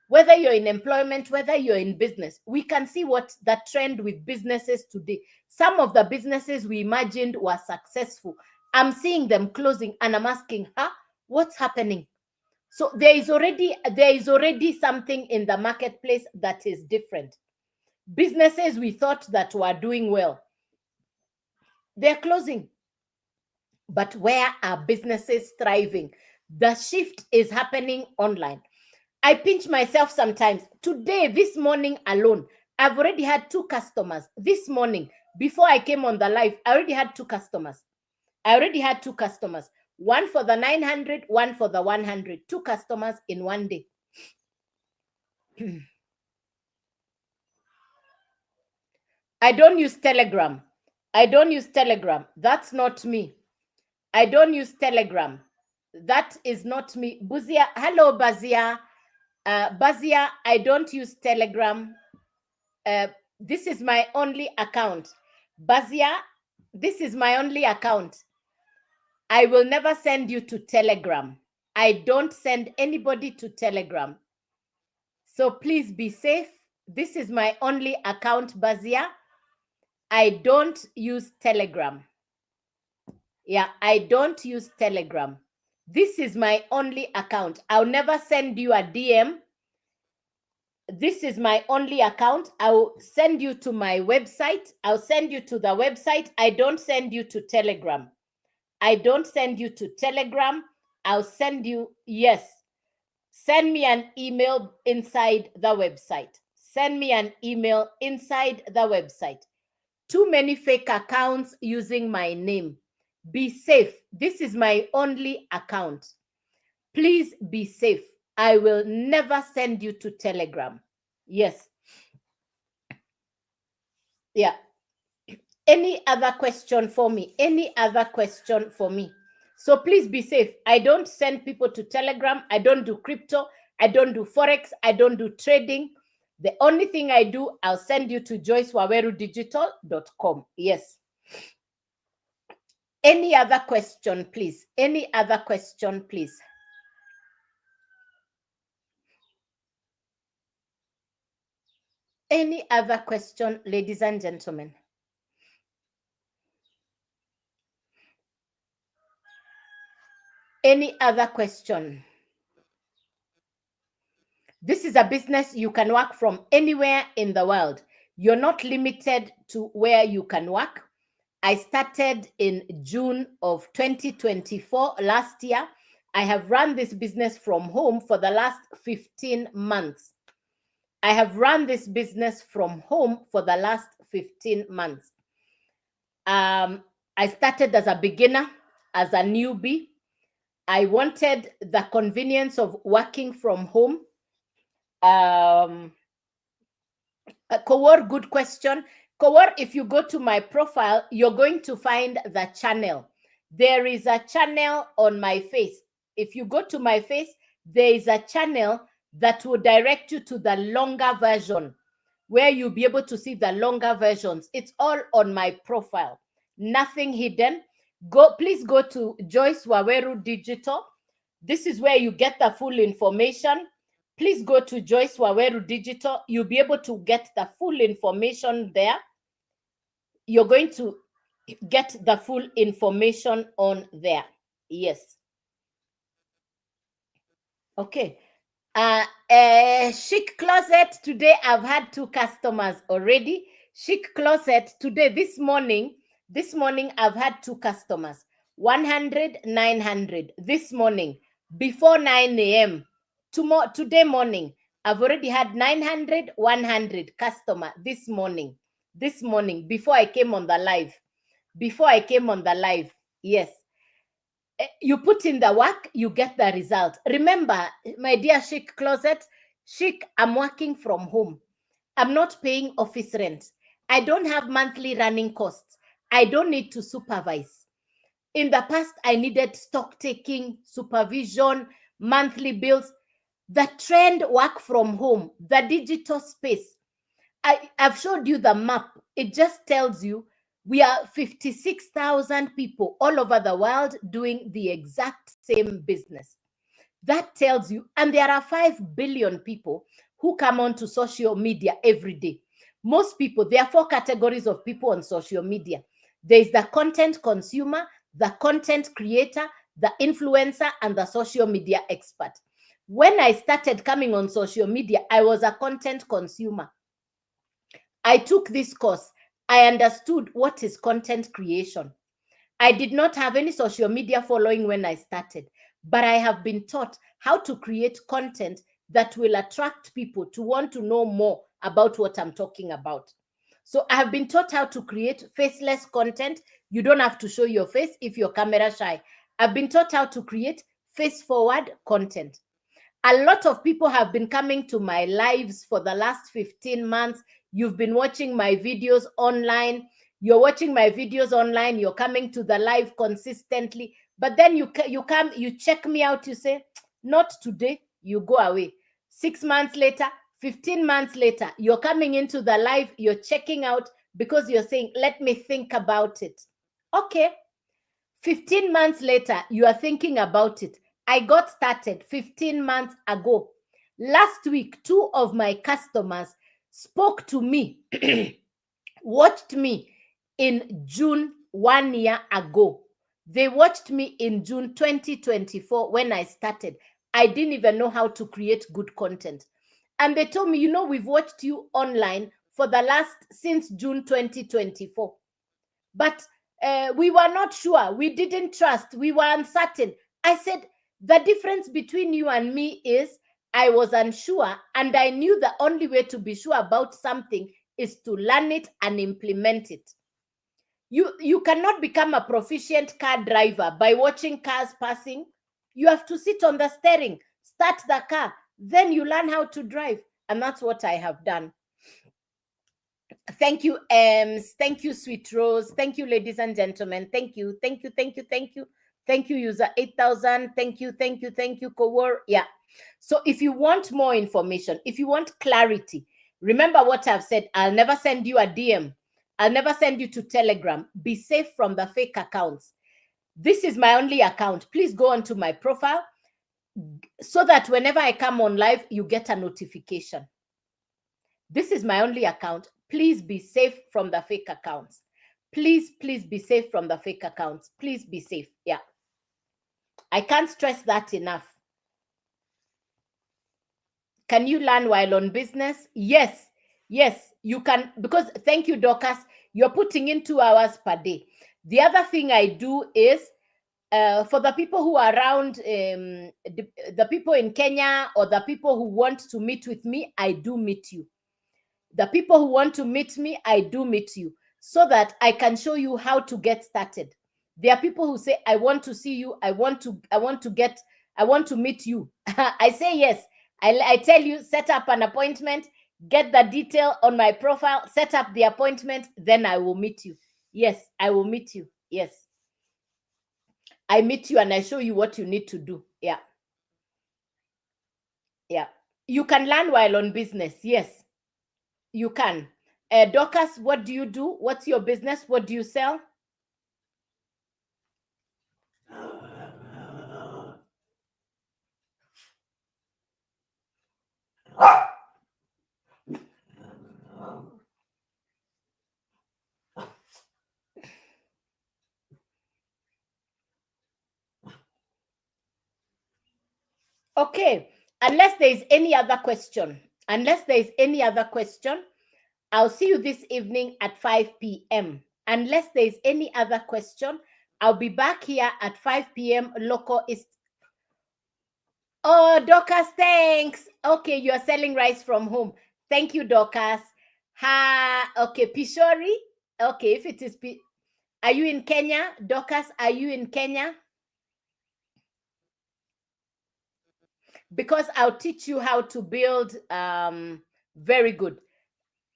Whether you're in employment, whether you're in business, we can see what the trend with businesses today. Some of the businesses we imagined were successful, I'm seeing them closing, and I'm asking, what's happening? So there is already something in the marketplace that is different. Businesses we thought that were doing well, they're closing. But where are businesses thriving? The shift is happening online. I pinch myself sometimes. Today, this morning alone, I've already had 2 customers. This morning, before I came on the live, I already had 2 customers. One for the 900, one for the 100. 2 customers in one day. I don't use Telegram. That's not me. I don't use Telegram. That is not me. Buzia, hello, Bazia. Bazia, I don't use Telegram. This is my only account. Bazia, this is my only account. I will never send you to Telegram. I don't send anybody to Telegram. So please be safe. This is my only account, Bazia. I don't use Telegram. Yeah, I don't use Telegram. This is my only account. I'll never send you a DM. This is my only account. I'll send you to my website. I'll send you to the website. I don't send you to Telegram. I'll send you, yes. Send me an email inside the website. Too many fake accounts using my name. Be safe. This is my only account. Please be safe. I will never send you to Telegram. Yes. Yeah. Any other question for me? So please be safe. I don't send people to Telegram. I don't do crypto. I don't do Forex. I don't do trading. The only thing I do, I'll send you to joycewawerudigital.com. Yes. Any other question, please? Any other question, please? Any other question, ladies and gentlemen? Any other question? This is a business you can work from anywhere in the world. You're not limited to where you can work. I started in June of 2024, last year. I have run this business from home for the last 15 months. I started as a beginner, as a newbie. I wanted the convenience of working from home. Kowar, good question. Kowar, if you go to my profile, you're going to find the channel. There is a channel on my face. If you go to my face, there is a channel that will direct you to the longer version, where you'll be able to see the longer versions. It's all on my profile. Nothing hidden. Please go to Joyce Waweru Digital. This is where you get the full information. Please go to Joyce Waweru Digital. You'll be able to get the full information there. You're going to get the full information on there. Yes. Okay. Chic Closet, today I've had 2 customers already. Chic Closet, today, this morning I've had 2 customers. 100, 900. This morning, before 9 a.m. Today morning, I've already had 900, 100 customer this morning, before I came on the live. Yes. You put in the work, you get the result. Remember, my dear Chic Closet, Chic, I'm working from home. I'm not paying office rent. I don't have monthly running costs. I don't need to supervise. In the past, I needed stock taking, supervision, monthly bills. The trend work from home, the digital space. I've showed you the map. It just tells you we are 56,000 people all over the world doing the exact same business. That tells you, and there are 5 billion people who come onto social media every day. Most people, there are 4 categories of people on social media. There is the content consumer, the content creator, the influencer, and the social media expert. When I started coming on social media, I was a content consumer. I took this course. I understood what is content creation. I did not have any social media following when I started, but I have been taught how to create content that will attract people to want to know more about what I'm talking about. So I have been taught how to create faceless content. You don't have to show your face if you're camera shy. I've been taught how to create face-forward content. A lot of people have been coming to my lives for the last 15 months. You've been watching my videos online. You're watching my videos online. You're coming to the live consistently. But then you come, you check me out. You say, not today. You go away. 6 months later, 15 months later, you're coming into the live. You're checking out because you're saying, let me think about it. Okay. 15 months later, you are thinking about it. I got started 15 months ago. Last week, 2 of my customers spoke to me, watched me in June 1 year ago. They watched me in June 2024 when I started. I didn't even know how to create good content. And they told me, we've watched you online for since June 2024. But we were not sure. We didn't trust. We were uncertain. I said, the difference between you and me is I was unsure, and I knew the only way to be sure about something is to learn it and implement it. You cannot become a proficient car driver by watching cars passing. You have to sit on the steering, start the car, then you learn how to drive. And that's what I have done. Thank you, Ems. Thank you, Sweet Rose. Thank you, ladies and gentlemen. Thank you. Thank you. Thank you. Thank you. Thank you, user 8000. Thank you. Thank you. Thank you, Kowar. Yeah. So if you want more information, if you want clarity, remember what I've said. I'll never send you a DM. I'll never send you to Telegram. Be safe from the fake accounts. This is my only account. Please go onto my profile so that whenever I come on live, you get a notification. This is my only account. Please be safe from the fake accounts. Please be safe from the fake accounts. Please be safe. Yeah. I can't stress that enough. Can you learn while on business? Yes. Yes, you can. Because, thank you, Dorcas, you're putting in 2 hours per day. The other thing I do is, for the people who are around, the people in Kenya or the people who want to meet with me, I do meet you. The people who want to meet me, I do meet you so that I can show you how to get started. There are people who say, I want to see you. I want to meet you. I say, yes. I tell you, set up an appointment, get the detail on my profile, set up the appointment, then I will meet you. Yes, I will meet you. Yes. I meet you and I show you what you need to do. Yeah. Yeah. You can learn while on business. Yes. You can. Dorcas, what do you do? What's your business? What do you sell? Okay. Unless there is any other question. I'll see you this evening at 5 p.m. Unless there is any other question, I'll be back here at 5 p.m. local East. Oh, Dorcas, thanks. Okay, you're selling rice from home. Thank you, Dorcas. Okay, Pishori. Okay, if it is, are you in Kenya? Dorcas, are you in Kenya? Because I'll teach you how to build, very good.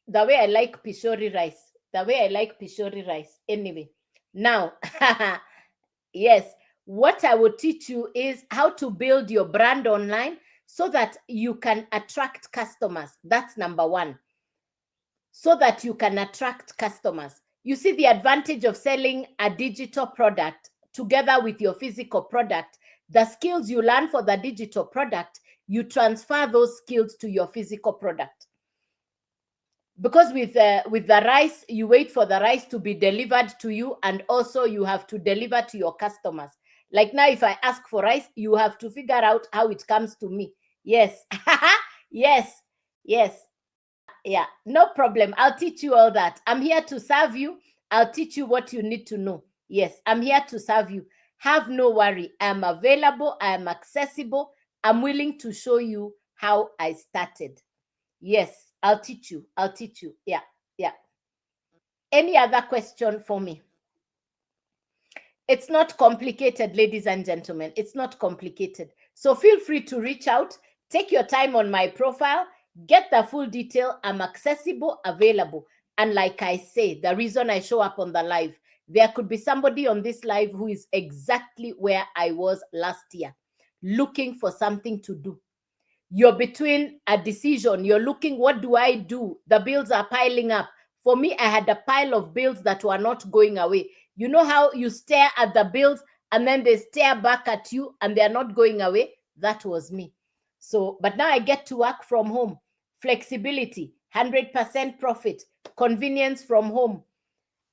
The way I like Pishori rice. Anyway, now, yes, what I will teach you is how to build your brand online so that you can attract customers. That's number 1. So that you can attract customers. You see, the advantage of selling a digital product together with your physical product, The skills you learn for the digital product, you transfer those skills to your physical product. Because with the rice, you wait for the rice to be delivered to you, and also you have to deliver to your customers. Like now, if I ask for rice, you have to figure out how it comes to me. Yes. Yes. Yes. Yeah. No problem. I'll teach you all that. I'm here to serve you. I'll teach you what you need to know. Yes, I'm here to serve you. Have no worry. I'm available. I am accessible. I'm willing to show you how I started. Yes, I'll teach you. I'll teach you. Yeah. Yeah. Any other question for me? It's not complicated, ladies and gentlemen. It's not complicated. So feel free to reach out. Take your time on my profile. Get the full detail. I'm accessible, available. And like I say, the reason I show up on the live, there could be somebody on this live who is exactly where I was last year, looking for something to do. You're between a decision. You're looking, what do I do? The bills are piling up. For me, I had a pile of bills that were not going away. You know how you stare at the bills and then they stare back at you and they're not going away? That was me. So, but now I get to work from home. Flexibility, 100% profit, convenience from home.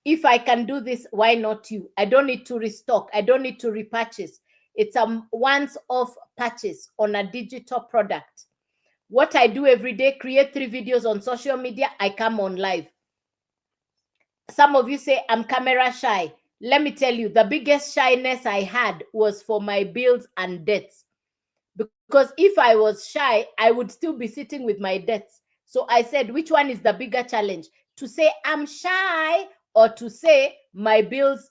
If I can do this, why not you? I don't need to restock. I don't need to repurchase. It's a once-off purchase on a digital product. What I do every day, create 3 videos on social media. I come on live. Some of you say I'm camera shy. Let me tell you, the biggest shyness I had was for my bills and debts. Because if I was shy, I would still be sitting with my debts. So I said, which one is the bigger challenge? To say I'm shy or to say my bills?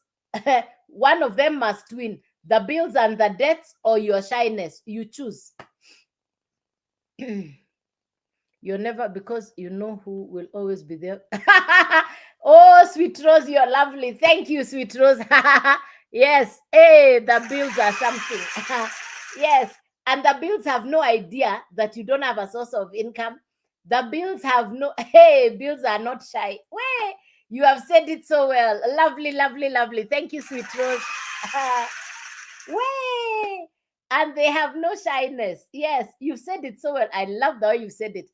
One of them must win. The bills and the debts or your shyness. You choose. You're never, because you know who will always be there. Oh, Sweet Rose, you're lovely. Thank you, Sweet Rose. Yes. Hey, the bills are something. Yes. And the bills have no idea that you don't have a source of income. The bills have no, hey, bills are not shy. Way, you have said it so well. Lovely, lovely, lovely. Thank you, Sweet Rose. Way. And they have no shyness. Yes, you said it so well. I love the way you said it.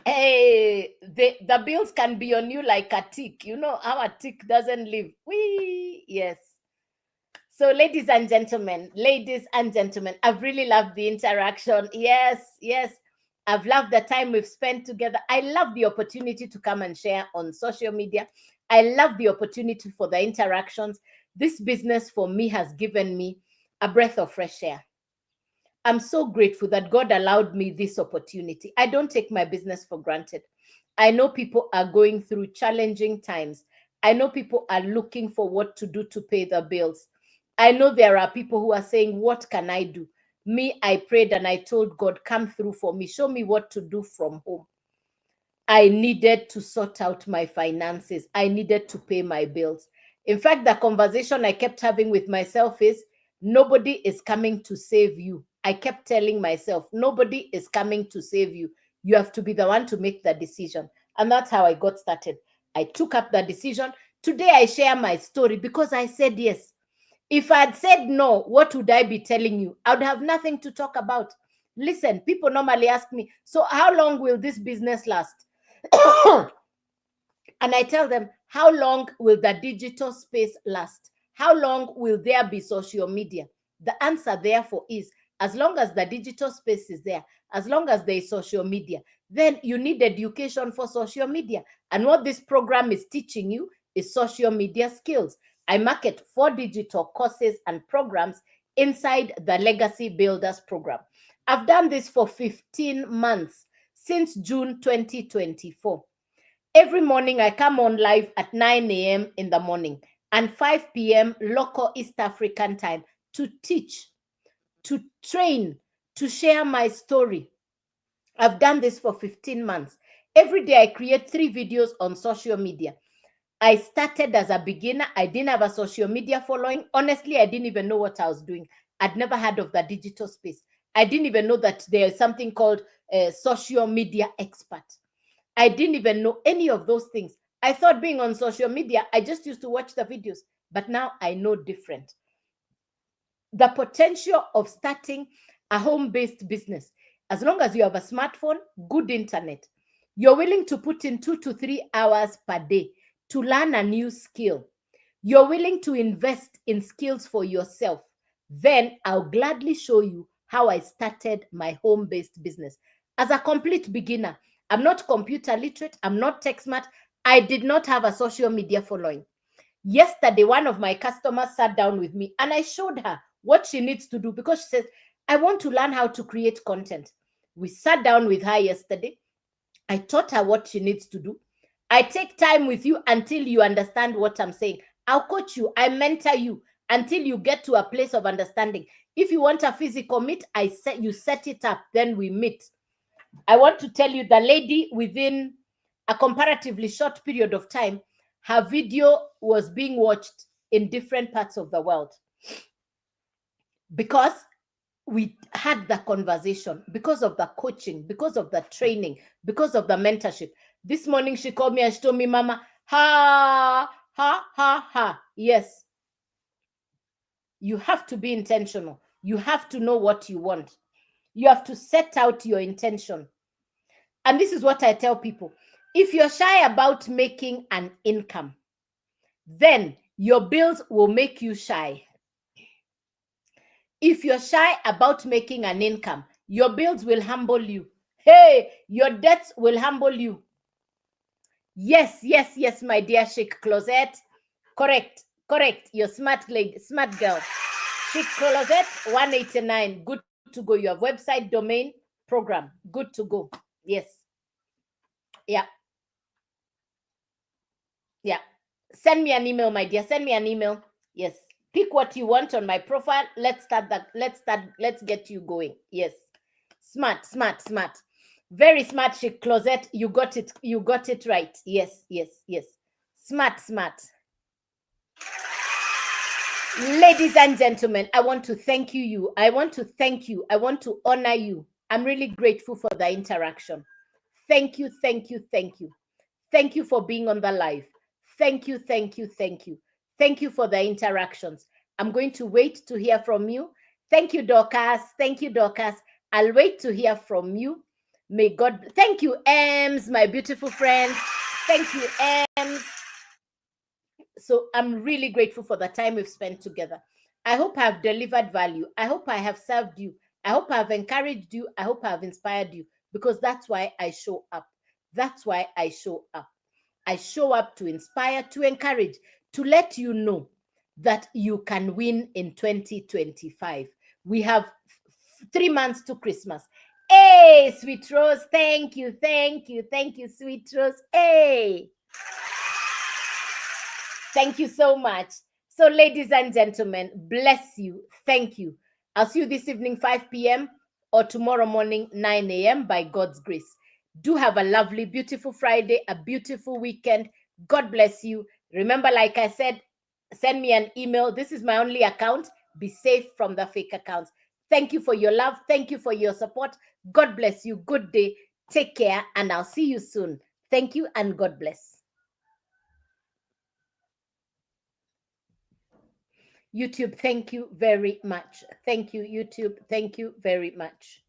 Hey, the bills can be on you like a tick. You know how a tick doesn't live. Yes. So, ladies and gentlemen, I've really loved the interaction. Yes, yes. I've loved the time we've spent together. I love the opportunity to come and share on social media. I love the opportunity for the interactions. This business for me has given me a breath of fresh air. I'm so grateful that God allowed me this opportunity. I don't take my business for granted. I know people are going through challenging times. I know people are looking for what to do to pay the bills. I know there are people who are saying, what can I do? Me, I prayed and I told God, come through for me. Show me what to do from home. I needed to sort out my finances. I needed to pay my bills. In fact, the conversation I kept having with myself is, nobody is coming to save you. I kept telling myself, nobody is coming to save you. You have to be the one to make the decision. And that's how I got started. I took up the decision. Today, I share my story because I said yes. If I had said no, what would I be telling you? I would have nothing to talk about. Listen, people normally ask me, so how long will this business last? And I tell them, how long will the digital space last? How long will there be social media? The answer, therefore, is as long as the digital space is there, as long as there is social media, then you need education for social media. And what this program is teaching you is social media skills. I market 4 digital courses and programs inside the Legacy Builders program. I've done this for 15 months, since June 2024. Every morning, I come on live at 9 a.m. in the morning and 5 p.m. local East African time to teach, to train, to share my story. I've done this for 15 months. Every day, I create 3 videos on social media. I started as a beginner. I didn't have a social media following. Honestly, I didn't even know what I was doing. I'd never heard of the digital space. I didn't even know that there is something called a social media expert. I didn't even know any of those things. I thought being on social media, I just used to watch the videos. But now I know different. the potential of starting a home-based business. As long as you have a smartphone, good internet, you're willing to put in 2 to 3 hours per day to learn a new skill, you're willing to invest in skills for yourself, then I'll gladly show you how I started my home-based business. As a complete beginner, I'm not computer literate, I'm not tech smart, I did not have a social media following. Yesterday, one of my customers sat down with me and I showed her what she needs to do because she says, I want to learn how to create content. We sat down with her yesterday. I taught her what she needs to do. I take time with you until you understand what I'm saying. I'll coach you. I mentor you until you get to a place of understanding. If you want a physical meet, you set it up, then we meet. I want to tell you, the lady, within a comparatively short period of time, her video was being watched in different parts of the world because we had the conversation, because of the coaching, because of the training, because of the mentorship. This morning she called me and she told me, Mama, ha, ha, ha, ha. Yes. You have to be intentional. You have to know what you want. You have to set out your intention. And this is what I tell people. If you're shy about making an income, then your bills will make you shy. If you're shy about making an income, your bills will humble you. Hey, your debts will humble you. Yes, yes, yes, my dear Chic Closet. Correct, correct. You're smart lady, smart girl. Chic Closet 189. Good to go. You have website, domain, program. Good to go. Yes. Yeah. Yeah. Send me an email, my dear. Send me an email. Yes. Pick what you want on my profile. Let's start that. Let's get you going. Yes. Smart, smart, smart. Very smart, Chic Closet. You got it. You got it right. Yes, yes, yes. Smart, smart. Ladies and gentlemen, I want to thank you. I want to thank you. I want to honor you. I'm really grateful for the interaction. Thank you, thank you, thank you. Thank you for being on the live. Thank you, thank you, thank you. Thank you for the interactions. I'm going to wait to hear from you. Thank you, Dorcas. Thank you, Dorcas. I'll wait to hear from you. May God, thank you, Ems, my beautiful friend. Thank you, Ems. So I'm really grateful for the time we've spent together. I hope I've delivered value. I hope I have served you. I hope I've encouraged you. I hope I've inspired you, because that's why I show up. That's why I show up. I show up to inspire, to encourage, to let you know that you can win in 2025. We have 3 months to Christmas. Hey, Sweet Rose, thank you, thank you, thank you, Sweet Rose. Hey. Thank you so much. So, ladies and gentlemen, bless you. Thank you. I'll see you this evening, 5 p.m. or tomorrow morning, 9 a.m. by God's grace. Do have a lovely, beautiful Friday, a beautiful weekend. God bless you. Remember, like I said, send me an email. This is my only account. Be safe from the fake accounts. Thank you for your love. Thank you for your support. God bless you. Good day. Take care, and I'll see you soon. Thank you, and God bless. YouTube, thank you very much. Thank you, YouTube. Thank you very much.